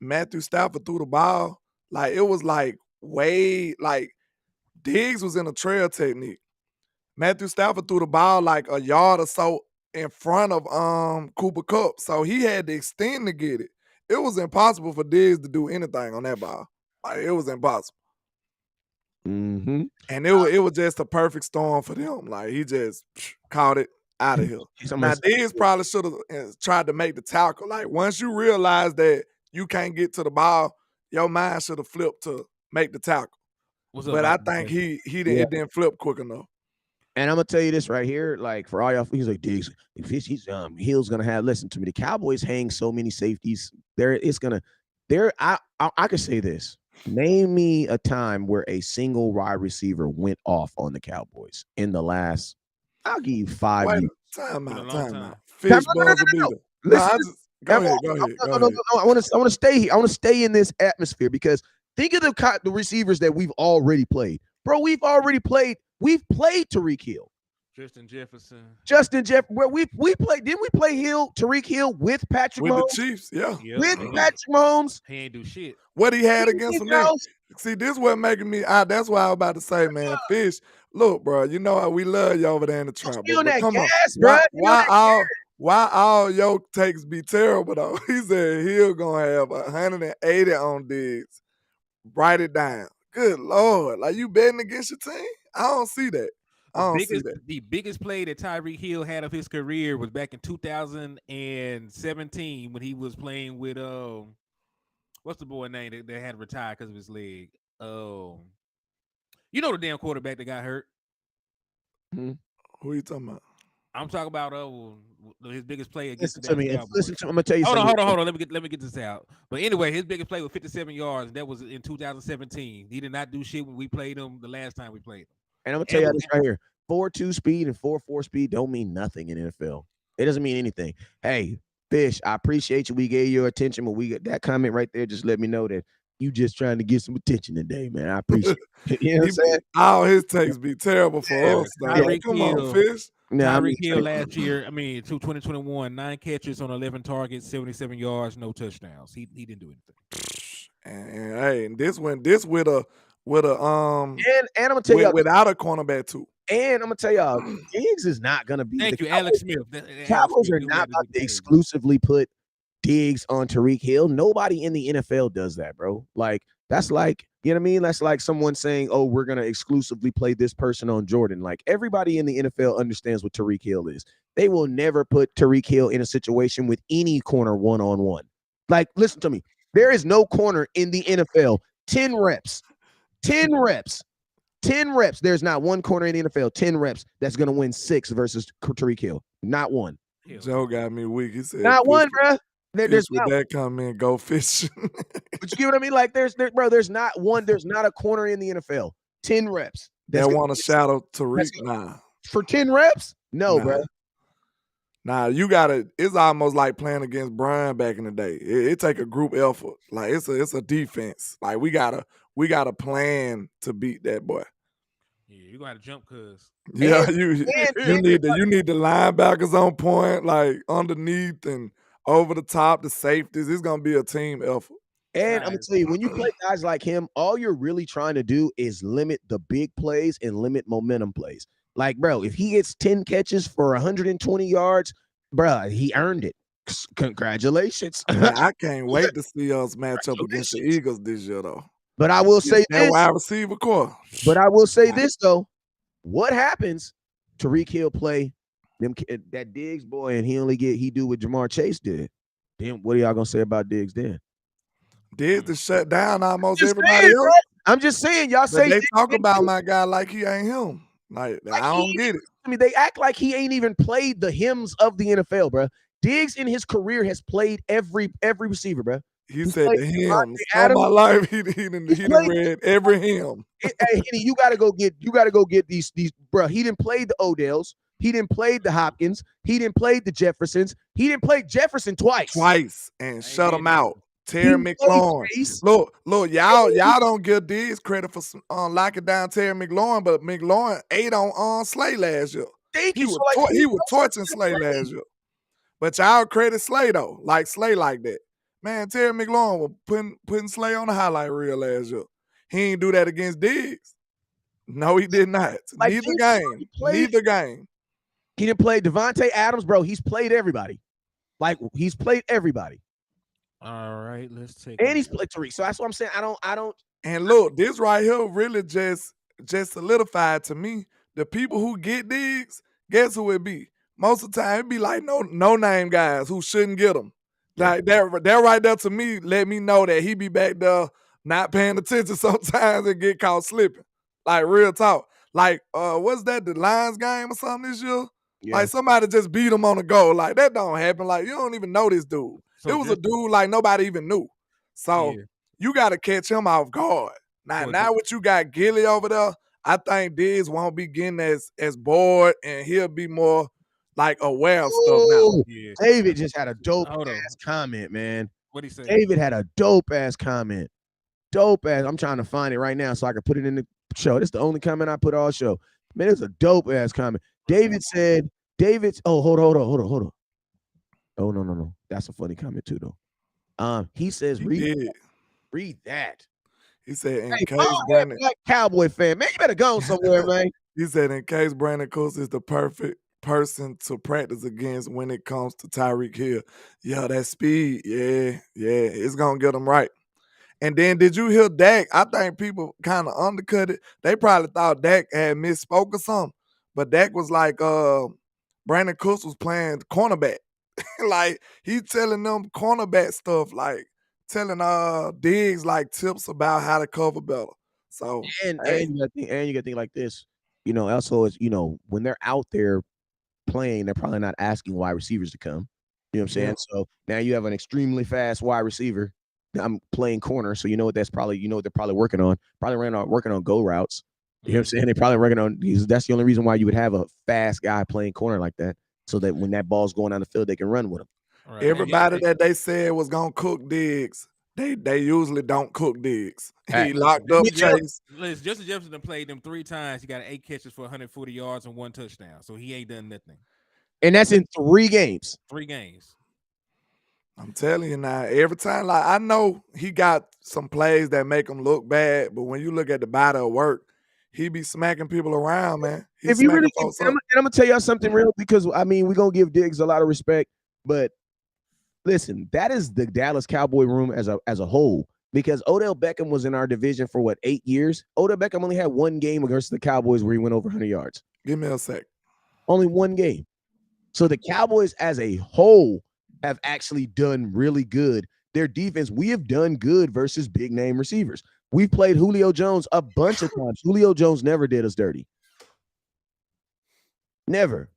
Matthew Stafford threw the ball, like it was like way like Diggs was in a trail technique. Matthew Stafford threw the ball like a yard or so in front of Cooper Kupp, so he had to extend to get it. It was impossible for Diggs to do anything on that ball. Like it was impossible. Mm-hmm. And it was just a perfect storm for them. Like he just caught it out of here. Now Diggs probably should have tried to make the tackle. Like once you realize that you can't get to the ball, your mind should have flipped to make the tackle. But I think he didn't. It didn't flip quick enough. And I'm gonna tell you this right here, like for all y'all, he's like Diggs. If Hill's gonna have. Listen to me. The Cowboys hang so many safeties. I could say this. Name me a time where a single wide receiver went off on the Cowboys in the last. I'll give you 5 years. Time out. Fish buzzer beater. Go ahead. I want to stay here. I want to stay in this atmosphere because think of the receivers that we've already played, bro. We've played Tyreek Hill, Justin Jefferson. Where we played? Didn't we play Tyreek Hill with Patrick Mahomes? With the Chiefs, yeah. With Patrick Mahomes. He ain't do shit. What he had against them? See, this what making me. That's why I was about to say, man, Fish. Look, bro, you know how we love you over there in the trap. But come on, why all your takes be terrible though? He said Hill gonna have 180 on Diggs. Write it down. Good Lord, like you betting against your team? I don't see that. The biggest play that Tyreek Hill had of his career was back in 2017 when he was playing with what's the boy name that had retired because of his leg? You know the damn quarterback that got hurt. Who are you talking about? I'm talking about his biggest play against listen to me. I'm gonna tell you something. Hold on. Let me get this out. But anyway, his biggest play was 57 yards. That was in 2017. He did not do shit when we played him the last time we played him. And I'm gonna tell you this right here: 4.2 speed and 4.4 speed don't mean nothing in NFL. It doesn't mean anything. Hey, Fish, I appreciate you. We gave you attention, but we got that comment right there. Just let me know that you just trying to get some attention today, man. I appreciate it. You know what I'm saying? All his takes be terrible for us. Come on, Fish. Tyreek Hill last year, 2021, 9 catches on 11 targets, 77 yards, no touchdowns. He didn't do anything. And hey, this with a and I'm gonna tell you without a cornerback too. And I'm gonna tell y'all, Diggs is not gonna be. Thank you, Alex Smith. Cowboys are not about to exclusively put Diggs on Tariq Hill. Nobody in the NFL does that, bro. Like, that's like, you know what I mean? That's like someone saying, oh, we're going to exclusively play this person on Jordan. Like, everybody in the NFL understands what Tariq Hill is. They will never put Tariq Hill in a situation with any corner one-on-one. Like, listen to me. There is no corner in the NFL. 10 reps. 10 reps. 10 reps. There's not one corner in the NFL, 10 reps, that's going to win 6 versus Tariq Hill. Not one. Joe got me weak. He said, Not one, bro. There's with not. that comment, go fishing. But you get what I mean? Like, there's not one. There's not a corner in the NFL. 10 reps. That want to shadow Tariq? Nah. For 10 reps? No, bro. Nah, you gotta. It's almost like playing against Brian back in the day. It take a group effort. Like it's a defense. Like we gotta plan to beat that boy. Yeah, you gotta jump, cuz. Yeah, you need the linebackers on point, like underneath and over the top, the safeties. It's gonna be a team effort. And I'm gonna tell you, when you play guys like him, all you're really trying to do is limit the big plays and limit momentum plays. Like, bro, if he gets 10 catches for 120 yards, bro, he earned it. Congratulations. Man, I can't wait to see us match up against the Eagles this year, though. But I will say that wide receiver core. But I will say this, though. What happens? Tariq Hill play that Diggs boy, and he do what Jamar Chase did. Then what are y'all gonna say about Diggs then? Diggs is shut down almost everybody else. Bro. I'm just saying, y'all say they talk about my guy like he ain't him. Like I don't get it. I mean, they act like he ain't even played the hymns of the NFL, bro. Diggs in his career has played every receiver, bro. He said the hymns. All my life, he done read every hymn. Hey, Henny, you gotta go get these, bro. He didn't play the Odells. He didn't play the Hopkins. He didn't play the Jeffersons. He didn't play Jefferson twice and shut him out. Terry McLaurin. Look, y'all don't give Diggs credit for locking down Terry McLaurin, but McLaurin ate on Slay last year. He was torching Slay last year. But y'all credit Slay though, like Slay like that. Man, Terry McLaurin was putting Slay on the highlight reel last year. He ain't do that against Diggs. No, he did not. Neither game. He didn't play Devontae Adams, bro. He's played everybody. Like, he's played everybody. All right, let's take. And he's played Tariq. So that's what I'm saying. I don't. And look, this right here really just solidified to me. The people who get Diggs, guess who it be? Most of the time, it be like no name guys who shouldn't get them. Like that right there to me let me know that he be back there not paying attention sometimes and get caught slipping. Like real talk. Like what's that, the Lions game or something this year? Yeah. Like somebody just beat him on the goal. Like that don't happen. Like you don't even know this dude. So it was a dude like nobody even knew. So you got to catch him off guard. Now what you got Gilly over there, I think Diggs won't be getting as bored and he'll be more like aware of stuff now. Yeah. David just had a dope ass comment, man. What'd he say? David had a dope ass comment. Dope ass. I'm trying to find it right now so I can put it in the show. This is the only comment I put all show. Man, it's a dope ass comment. David said, hold on. Oh, no. That's a funny comment too, though. He says, read that. He said, in case Brandon, Black Cowboy fan, man, you better go somewhere, man. He said, in case Brandon Cooks is the perfect person to practice against when it comes to Tyreek Hill. Yeah, that speed, yeah, it's gonna get him right. And then did you hear Dak? I think people kind of undercut it. They probably thought Dak had misspoke or something, but Dak was like, Brandon Cooks was playing cornerback. Like he telling them cornerback stuff, like telling Diggs like tips about how to cover better. So and you gotta think like this, also is when they're out there playing, they're probably not asking wide receivers to come. You know what I'm saying? So now you have an extremely fast wide receiver. I'm playing corner, so you know what they're probably working on. Probably working on go routes. You know what I'm saying? They're probably working on these. That's the only reason why you would have a fast guy playing corner like that, so that when that ball's going down the field, they can run with him. Right. Everybody that they said was gonna cook Diggs, they usually don't cook Diggs. He locked up Chase. Listen, Justin Jefferson played them 3 times. He got 8 catches for 140 yards and 1 touchdown. So he ain't done nothing. And that's in 3 games. 3 games. I'm telling you now, every time, like I know he got some plays that make him look bad, but when you look at the body of work, he be smacking people around, man. If you really, I'm gonna tell y'all something real, because I mean we're gonna give Diggs a lot of respect, but listen, that is the Dallas Cowboy room as a whole. Because Odell Beckham was in our division for what, 8 years? Odell Beckham only had one game against the Cowboys where he went over 100 yards. Give me a sec. Only one game. So the Cowboys as a whole have actually done really good. Their defense, we have done good versus big name receivers. We've played Julio Jones a bunch of times. Julio Jones never did us dirty. Never.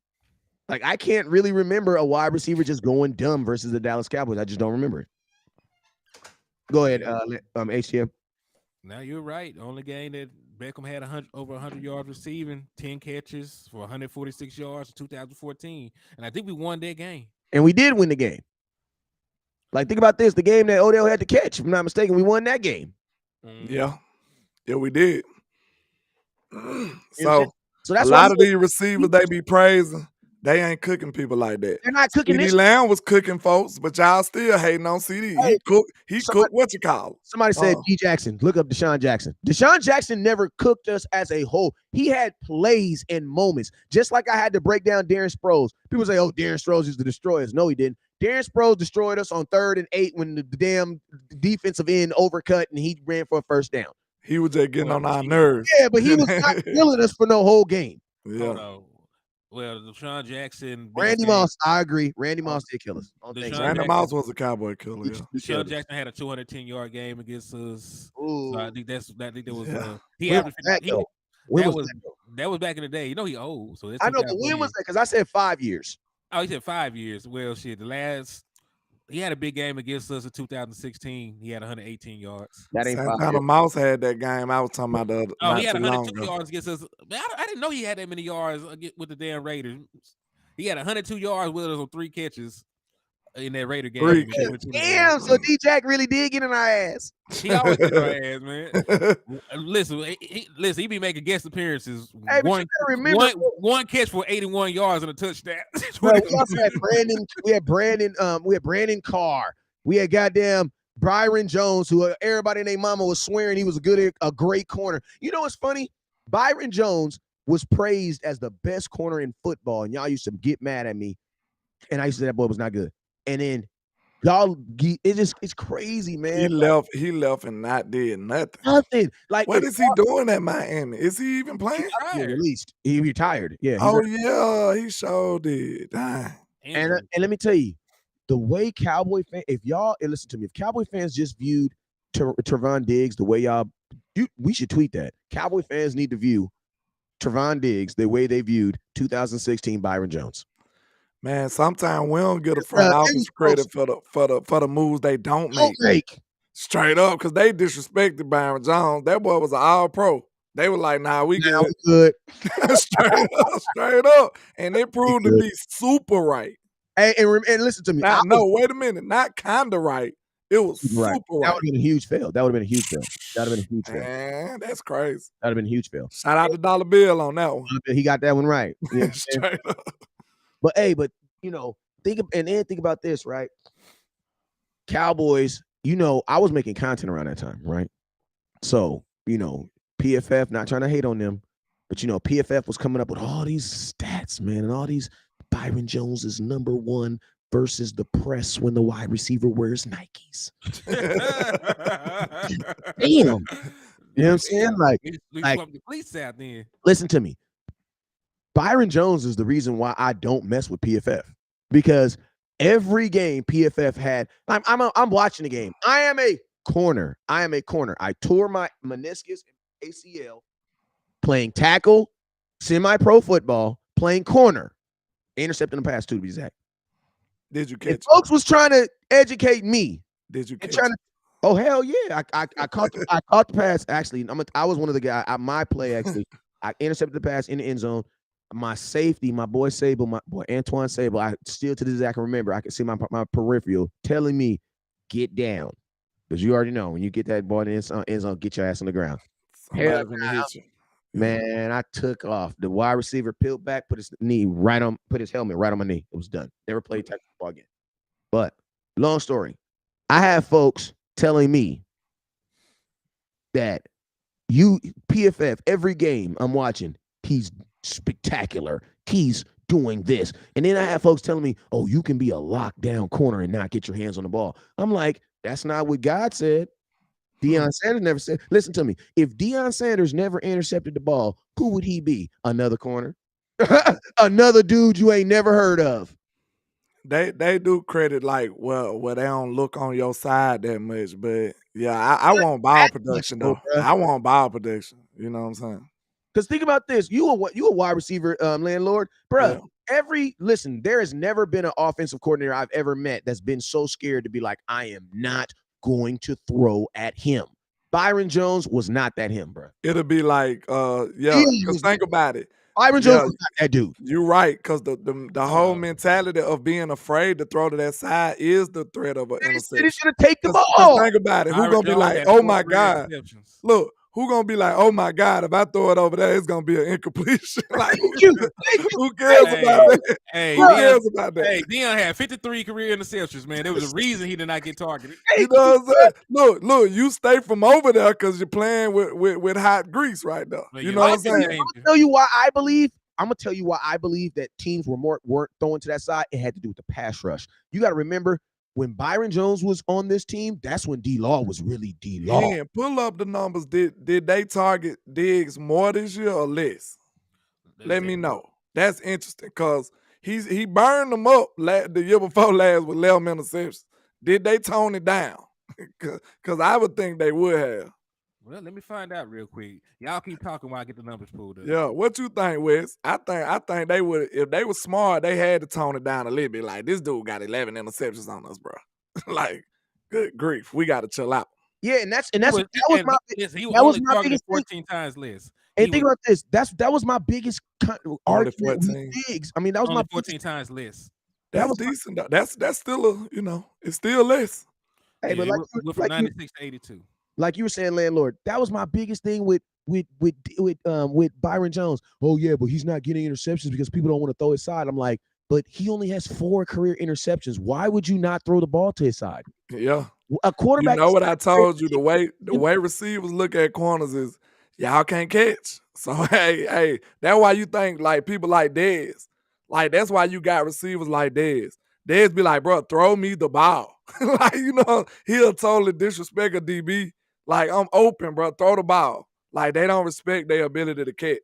Like, I can't really remember a wide receiver just going dumb versus the Dallas Cowboys. I just don't remember it. Go ahead, HTM. Now you're right. The only game that Beckham had over 100 yards receiving, 10 catches for 146 yards in 2014, and I think we won that game. And we did win the game. Like, think about this: the game that Odell had to catch, if I'm not mistaken, we won that game. Yeah, we did. So that's a lot of these receivers they be praising. They ain't cooking people like that. They're not cooking. CD Lamb was cooking folks, but y'all still hating on CD. He cooked what you call it. Somebody said D Jackson. Look up Deshaun Jackson. Deshaun Jackson never cooked us as a whole. He had plays and moments. Just like I had to break down Darren Sproles. People say, oh, Darren Sproles used to destroy us. No, he didn't. Darren Sproles destroyed us on 3rd and 8 when the damn defensive end overcut and he ran for a first down. He was just getting on our nerves. Yeah, but he was not killing us for no whole game. Yeah. Well, Deshaun Jackson. Randy Moss, I agree. Randy Moss did kill us. Randy Moss was a Cowboy killer. Yeah. Deshaun Jackson had a 210-yard game against us. Ooh. So I think that was that was back in the day. You know he old. So I know, but when was that? Because I said 5 years. Oh, he said 5 years. Well, shit, he had a big game against us in 2016. He had 118 yards. That ain't Santana Mouse had that game. I was talking about the other. Oh, he had 102 yards against us. Man, I didn't know he had that many yards with the damn Raiders. He had 102 yards with us on 3 catches in that Raider game. Damn, so D-Jack really did get in our ass. He always get in our ass, man. Listen, he be making guest appearances. Hey, one catch for 81 yards and a touchdown. Bro, we also had Brandon. We had Brandon Carr. We had goddamn Byron Jones, who everybody and their mama was swearing he was a great corner. You know what's funny? Byron Jones was praised as the best corner in football, and y'all used to get mad at me. And I used to say that boy was not good. And then y'all, it's crazy, man. He left and not did nothing. Nothing. Like, what is he doing at Miami? Is he even playing? He released. He retired. Yeah. Yeah, he sure did. Dang. And let me tell you, the way Cowboy fans, listen to me, if Cowboy fans just viewed Trayvon Diggs the way we should tweet that. Cowboy fans need to view Trayvon Diggs the way they viewed 2016 Byron Jones. Man, sometimes we don't get a front office credit for the moves they don't make. Straight up, because they disrespected Byron Jones. That boy was an all-pro. They were like, nah, we good. straight up. And they proved to be super right. And listen to me. Wait a minute. Not kind of right. It was super right. That would have been a huge fail. Man, that's crazy. That would have been a huge fail. Shout out to Dollar Bill on that one. He got that one right. Yeah. Straight up. But think about this, right? Cowboys, I was making content around that time, right? So, PFF, not trying to hate on them, but PFF was coming up with all these stats, man, and all these Byron Jones is number 1 versus the press when the wide receiver wears Nikes. Damn. You know what I'm saying? Listen to me. Byron Jones is the reason why I don't mess with PFF, because every game PFF had, I'm watching the game. I am a corner. I tore my meniscus and ACL playing tackle, semi-pro football, playing corner, intercepting the pass too, to be exact. Did you catch? Folks was trying to educate me. Did you catch? Oh hell yeah! I caught the pass. Actually, I was one of the guys. My play actually, I intercepted the pass in the end zone. My safety, my boy Sable, my boy Antoine Sable, I still to this day I can remember. I can see my peripheral telling me, get down. Because you already know, when you get that ball in the end zone, get your ass on the ground. Man, I took off. The wide receiver peeled back, put his helmet right on my knee. It was done. Never played tackle football again. But long story, I have folks telling me that PFF, every game I'm watching, he's spectacular. He's doing this. And then I have folks telling me, oh, you can be a lockdown corner and not get your hands on the ball. I'm like, that's not what God said. Deion Sanders never said, listen to me. If Deion Sanders never intercepted the ball, who would he be? Another corner? Another dude you ain't never heard of. They do credit like well they don't look on your side that much, but yeah, I want ball production though. I want ball production. You know what I'm saying? Because think about this: you a wide receiver landlord, bro. Listen, there has never been an offensive coordinator I've ever met that's been so scared to be like, I am not going to throw at him. Byron Jones was not that him, bro. It'll be like, because think about it. Byron Jones was not that dude. You're right, because the whole mentality of being afraid to throw to that side is the threat of an interception. He's going to take the ball. Think about it. Who's going to be like, oh my God. Look, who's going to be like, oh my God, if I throw it over there, it's going to be an incompletion. Like, who cares about that? Who cares about that? Hey, Deion had 53 career interceptions, man. There was a reason he did not get targeted. You know what I'm saying? Look, you stay from over there because you're playing with hot grease right now. You know what I'm saying? I'm going to tell you why I believe. I'm gonna tell you why I believe that teams weren't throwing to that side. It had to do with the pass rush. You got to remember when Byron Jones was on this team. That's when D-Law was really D-Law. Man, pull up the numbers. Did they target Diggs more this year or less? Let me know. That's interesting because he burned them up the year before last with 11 interceptions. Did they tone it down? Because I would think they would have. Well, let me find out real quick. Y'all keep talking while I get the numbers pulled up. Yeah, what you think, Wes? I think they would, if they were smart, they had to tone it down a little bit. Like, this dude got 11 interceptions on us, bro. Like, good grief, we got to chill out. Yeah, and that was my biggest 14 times less. And think about this. That was my biggest argument with Diggs. I mean, that was my 14 times less. That was decent. That's still it's still less. Hey, but we're from 96 to 82. Like you were saying, landlord, that was my biggest thing with Byron Jones. Oh yeah, but he's not getting interceptions because people don't want to throw his side. I'm like, but he only has 4 career interceptions. Why would you not throw the ball to his side? Yeah, a quarterback. You know what I told you? The way receivers look at corners is y'all can't catch. So hey, that's why you think like people like Dez. Like that's why you got receivers like Dez. Dez be like, bro, throw me the ball. Like he'll totally disrespect a DB. Like, I'm open, bro. Throw the ball. Like, they don't respect their ability to catch.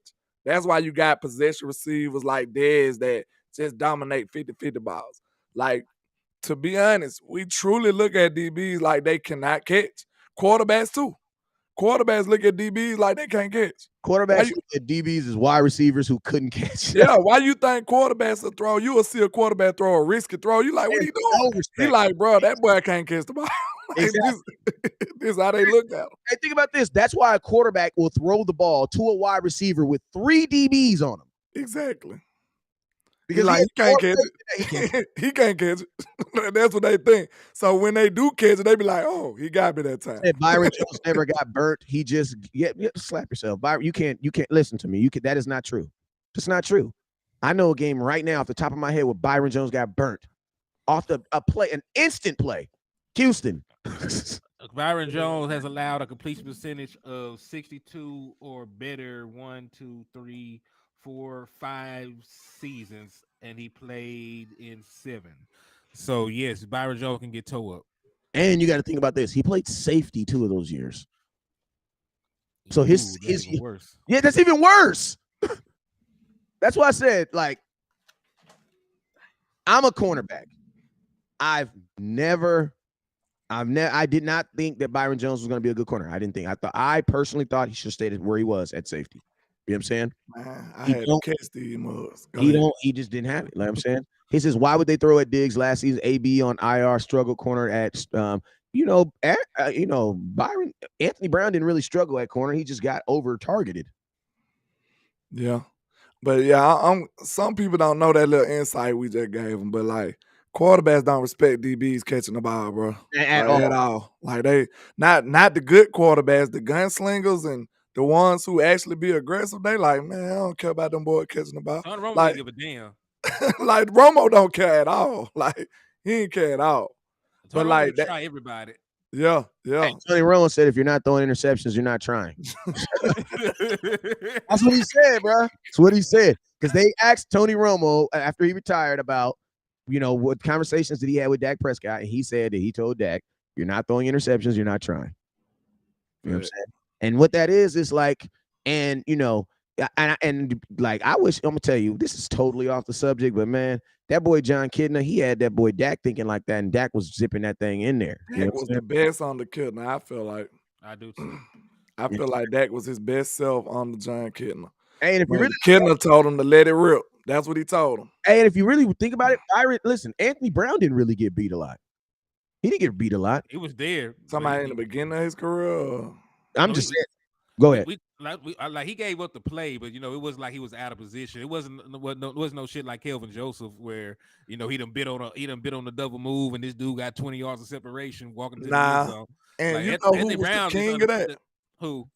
That's why you got possession receivers like Dez that just dominate 50-50 balls. Like, to be honest, we truly look at DBs like they cannot catch. Quarterbacks, too. Quarterbacks look at DBs like they can't catch. Quarterbacks look at DBs as wide receivers who couldn't catch. Yeah, why you think quarterbacks will throw? You will see a quarterback throw a risky throw. You like, what are you doing? He like, bro, that boy can't catch the ball. Exactly. This is how they look at him. Hey, think about this. That's why a quarterback will throw the ball to a wide receiver with 3 DBs on him. Exactly. Because like, he can't catch it. He can't catch it. That's what they think. So when they do catch it, they be like, oh, he got me that time. Byron Jones never got burnt. He just slap yourself. Byron, you can't listen to me. That is not true. That's not true. I know a game right now off the top of my head where Byron Jones got burnt off an instant play. Houston. Byron Jones has allowed a completion percentage of 62 or better 1, 2, 3, 4, 5 seasons, and he played in 7. So yes, Byron Jones can get toe up. And you got to think about this. He played safety 2 of those years. So his even worse. Yeah, that's even worse. That's why I said, like, I'm a cornerback. I did not think that Byron Jones was going to be a good corner. I personally thought he should have stayed where he was at safety. You know what I'm saying? Man, I had to catch the mugs. He just didn't have it. Like I'm saying, he says, why would they throw at Diggs last season? AB on IR, struggle corner at Byron Anthony Brown didn't really struggle at corner. He just got over targeted. Yeah, but yeah, some people don't know that little insight we just gave them, but like. Quarterbacks don't respect DBs catching the ball, bro. At all. Like they not the good quarterbacks, the gunslingers and the ones who actually be aggressive. They like, man, I don't care about them boys catching the ball. Romo like, don't give a damn. Like Romo don't care at all. Like he ain't care at all. But like that, try everybody. Yeah. Hey, Tony Romo said, if you're not throwing interceptions, you're not trying. That's what he said, bro. That's what he said. Because they asked Tony Romo after he retired about, what conversations that he had with Dak Prescott, and he said that he told Dak, "You're not throwing interceptions, you're not trying." You know what I'm saying? And what that is like, and I wish I'm gonna tell you, this is totally off the subject, but man, that boy John Kidner, he had that boy Dak thinking like that, and Dak was zipping that thing in there. Dak was the best on the Kidner. I feel like. I do too. I feel like Dak was his best self on the John Kidner. Hey, and if you really Kidner told him to let it rip. That's what he told him. Hey, and if you really think about it, listen, Anthony Brown didn't really get beat a lot. He didn't get beat a lot. He was there. Somebody in the beginning of his career. I'm just saying. Go ahead. He gave up the play, but it wasn't like he was out of position. It wasn't no shit like Kelvin Joseph where he done bit on the double move and this dude got 20 yards of separation walking to the end zone. And like, who was Brown the king of that? Who?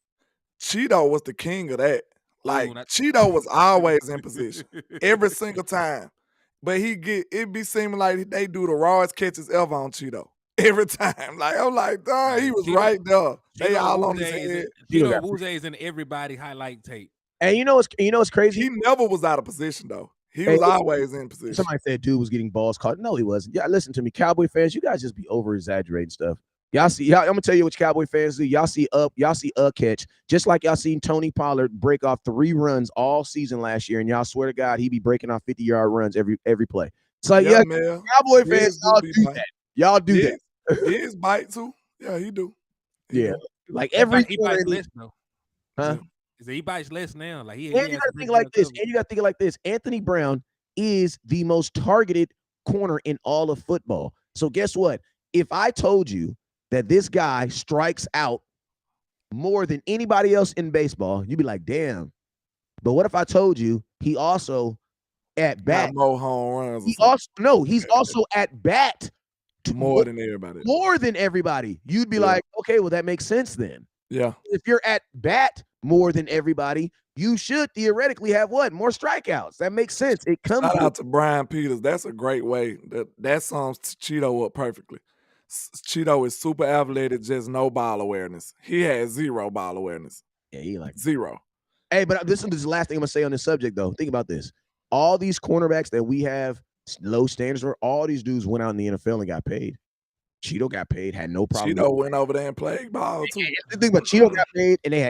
Cheeto was the king of that. Cheeto was always in position every single time. But it be seeming like they do the rawest catches ever on Cheeto. Every time. Like, I'm like, dog, he was right there. They all on his head. Cheeto Wuze is in everybody highlight tape. And you know what's crazy? He never was out of position, though. He was always in position. Somebody said dude was getting balls caught. No, he wasn't. Yeah, listen to me. Cowboy fans, you guys just be over-exaggerating stuff. I'm gonna tell you what Cowboy fans do. Y'all see a catch, just like y'all seen Tony Pollard break off 3 runs all season last year, and y'all swear to God he be breaking off 50-yard runs every play. It's like, man. Cowboy fans, y'all do that. Y'all do that. His bite too. Yeah, he do. Like every he bites less though. Huh? He bites less now. Like you gotta think like this. And you gotta think like this. Anthony Brown is the most targeted corner in all of football. So guess what? If I told you that this guy strikes out more than anybody else in baseball, you'd be like, damn. But what if I told you he also at bat more home runs? He's also at bat more than everybody. More than everybody. You'd be like, okay, well, that makes sense then. Yeah. If you're at bat more than everybody, you should theoretically have what? More strikeouts. That makes sense. It comes Shout out to Brian Peters. That's a great way. That sums Cheeto up perfectly. Cheeto is super athletic, just no ball awareness. He has 0 ball awareness. Yeah, he like 0. Hey, but this is the last thing I'm gonna say on this subject, though. Think about this. All these cornerbacks that we have low standards for, all these dudes went out in the NFL and got paid. Cheeto got paid, had no problem. Cheeto went over there and played ball too. The thing about Cheeto got paid and they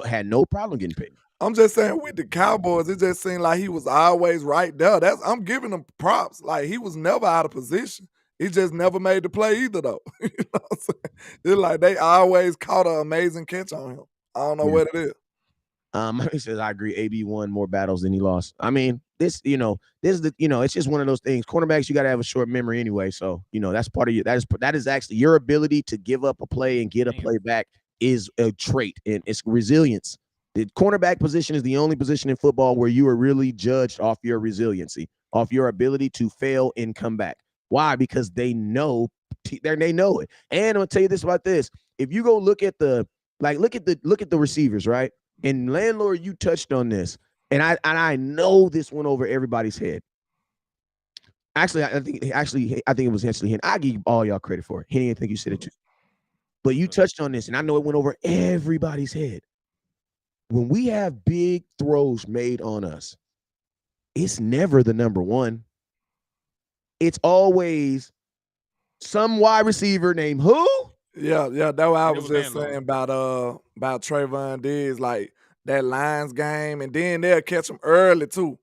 had no problem getting paid. I'm just saying with the Cowboys, it just seemed like he was always right there. I'm giving him props. Like he was never out of position. He just never made the play either, though. You know what I'm saying? It's like they always caught an amazing catch on him. I don't know what it is. He says, I agree. AB won more battles than he lost. I mean, it's just one of those things. Cornerbacks, you got to have a short memory anyway. So, that's part of you. That is actually your ability to give up a play and get a play back is a trait, and it's resilience. The cornerback position is the only position in football where you are really judged off your resiliency, off your ability to fail and come back. Why? Because they know it. And I'm gonna tell you this about this. If you go look at the receivers, right? And Landlord, you touched on this, and I know this went over everybody's head. Actually, I think it was actually Henny. I give you all y'all credit for it. Henny, I think you said it too. But you touched on this, and I know it went over everybody's head. When we have big throws made on us, it's never the number one. It's always some wide receiver named who? Yeah, that's what I was just saying about Trayvon Diggs, like that Lions game, and then they'll catch him early too.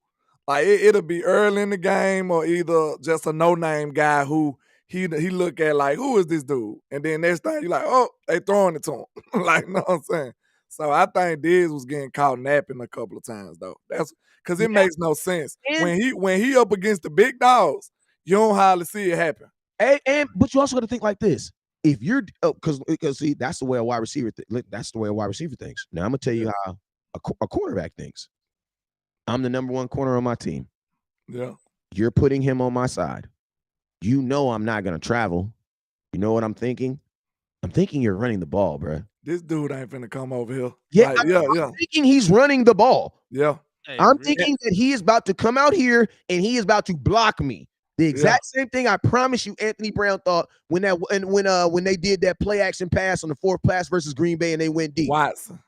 Like it'll be early in the game, or either just a no-name guy who he look at like, who is this dude? And then next time you're like, oh, they throwing it to him. Like, you know what I'm saying? So I think Diggs was getting caught napping a couple of times though. That's because it makes no sense. When he up against the big dogs, you don't hardly see it happen. But you also got to think like this. If you're because see, that's the way a wide receiver thinks. Now I'm gonna tell you how a quarterback thinks. I'm the number one corner on my team. Yeah. You're putting him on my side. You know I'm not gonna travel. You know what I'm thinking? I'm thinking you're running the ball, bro. This dude ain't finna come over here. Yeah, I'm thinking he's running the ball. Yeah. I'm thinking that he is about to come out here and he is about to block me. The exact same thing I promise you Anthony Brown thought when they did that play action pass on the fourth pass versus Green Bay and they went deep. Watson.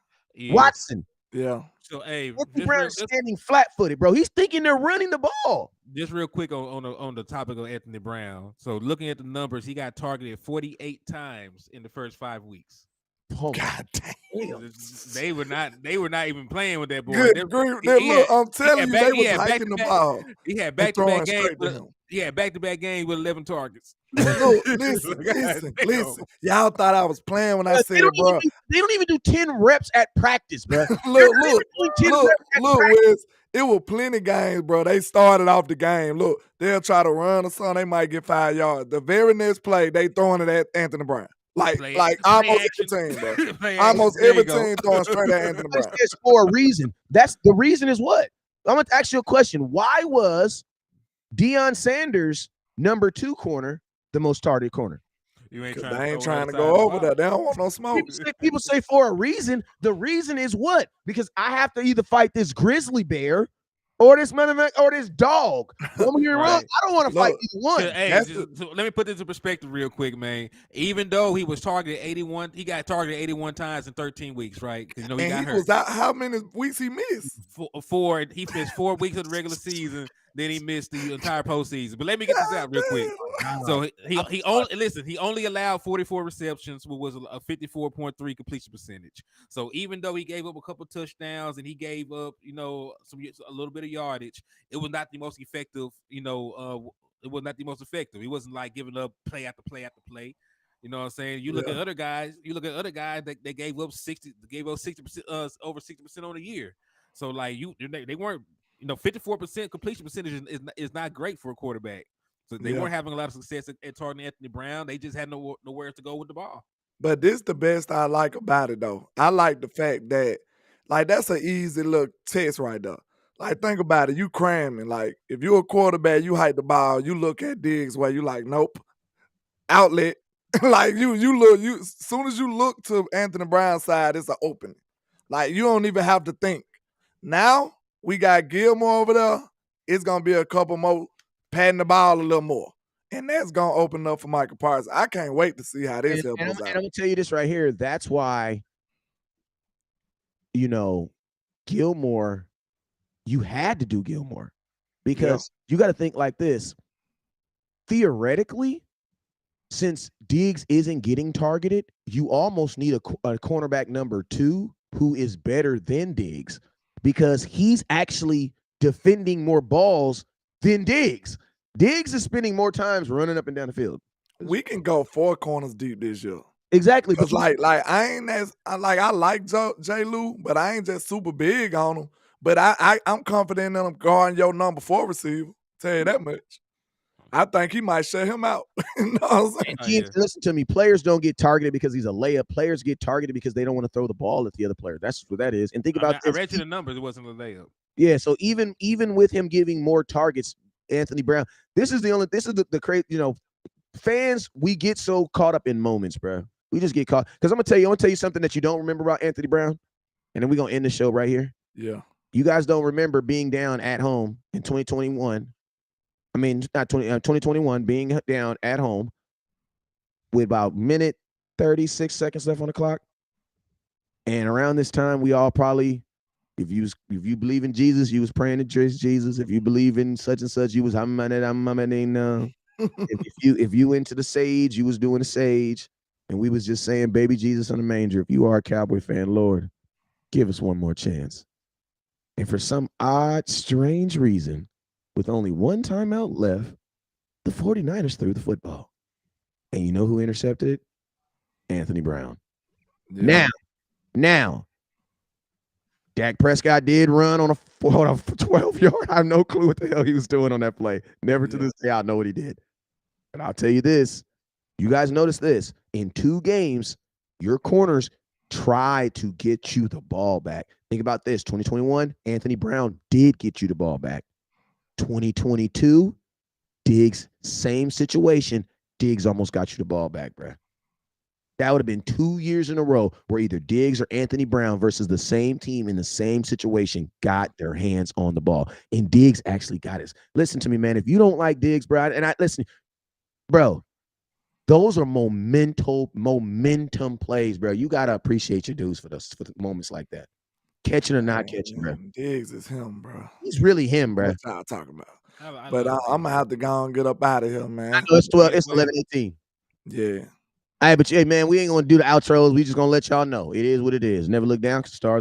Yeah. So hey, Anthony Brown is standing flat-footed, bro. He's thinking they're running the ball. Just real quick on the topic of Anthony Brown. So looking at the numbers, he got targeted 48 times in the first 5 weeks. Oh, God damn. They were not even playing with that boy. Good grief. Look, I'm telling you, they was hiking the ball. He had back-to-back games with 11 targets. Look, listen. Y'all thought I was playing when I said, bro. They don't even do 10 reps at practice, bro. look, Wiz. It was plenty games, bro. They started off the game. Look, they'll try to run or something. They might get 5 yards. The very next play, they throwing it at Anthony Brown. Like almost every team, bro. Almost every team throwing straight at Anthony Brown. It's for a reason. That's the reason is what? I'm going to ask you a question. Why was Deion Sanders, number 2 corner, the most targeted corner? They ain't trying to go over there. They don't want no smoke. People say for a reason. The reason is what? Because I have to either fight this grizzly bear or this dog. Don't get me wrong. I don't want to fight either one. Hey, so let me put this in perspective real quick, man. Even though he was targeted 81, he got targeted 81 times in 13 weeks, right? Because he got hurt. Was out, how many weeks he missed? Four. He missed 4 weeks of the regular season. Then he missed the entire postseason. But let me get this out real quick. So he only allowed 44 receptions, which was a 54.3 completion percentage. So even though he gave up a couple touchdowns and he gave up, a little bit of yardage, it was not the most effective. It was not the most effective. He wasn't like giving up play after play after play. You know what I'm saying? You look at other guys. That they gave up 60%, over 60% on the year. So like they weren't. 54% completion percentage is not great for a quarterback. So they weren't having a lot of success at targeting Anthony Brown. They just had nowhere to go with the ball. But this the best I like about it, though. I like the fact that, like, that's an easy little test right there. Like, think about it. You cramming. Like, if you're a quarterback, you hike the ball, you look at Diggs where you like, nope, outlet. Like, you look, as soon as you look to Anthony Brown's side, it's an opening. Like, you don't even have to think. Now, we got Gilmore over there. It's going to be a couple more patting the ball a little more. And that's going to open up for Michael Parsons. I can't wait to see how this helps us out. And I'm going to tell you this right here. That's why, Gilmore, you had to do Gilmore. Because you got to think like this. Theoretically, since Diggs isn't getting targeted, you almost need a cornerback number 2 who is better than Diggs. Because he's actually defending more balls than Diggs. Diggs is spending more times running up and down the field. We can go 4 corners deep this year. Exactly. Because I like J. Lou, but I ain't just super big on him. But I'm confident in him guarding your number 4 receiver. Tell you that much. I think he might shut him out. You know what I'm saying? Teams, listen to me. Players don't get targeted because he's a layup. Players get targeted because they don't want to throw the ball at the other player. That's what that is. And think about this. I read you the numbers. It wasn't a layup. Yeah. So even with him giving more targets, Anthony Brown. This is the crazy. Fans, we get so caught up in moments, bro. We just get caught. Because I'm gonna tell you something that you don't remember about Anthony Brown, and then we're gonna end the show right here. Yeah. You guys don't remember being down at home in 2021. I mean, not 2021, being down at home with about minute 36 seconds left on the clock. And around this time, we all probably, if you believe in Jesus, you was praying to Jesus. If you believe in such and such, you was if you went to the sage, you was doing the sage. And we was just saying, baby Jesus on the manger. If you are a Cowboy fan, Lord, give us one more chance. And for some odd, strange reason, with only one timeout left, the 49ers threw the football. And you know who intercepted it? Anthony Brown. Yeah. Now, Dak Prescott did run on a 12-yard. I have no clue what the hell he was doing on that play. Never to this day I know what he did. But I'll tell you this. You guys notice this. In 2 games, your corners try to get you the ball back. Think about this. 2021, Anthony Brown did get you the ball back. 2022, Diggs, same situation. Diggs almost got you the ball back, bro. That would have been 2 years in a row where either Diggs or Anthony Brown versus the same team in the same situation got their hands on the ball. And Diggs actually got his. Listen to me, man. If you don't like Diggs, bro, and I listen, bro, those are momentum plays, bro. You gotta appreciate your dudes for the moments like that. Catching or not catching, bro. Diggs is him, bro. He's really him, bro. What y'all talking about? I But love I'm Diggs. gonna have to go and get up out of here, I man. know it's 12, Yeah, it's go ahead. 11:18. Yeah. Hey, but hey, man, we ain't gonna do the outros. We just gonna let y'all know it is what it is. Never look down because stars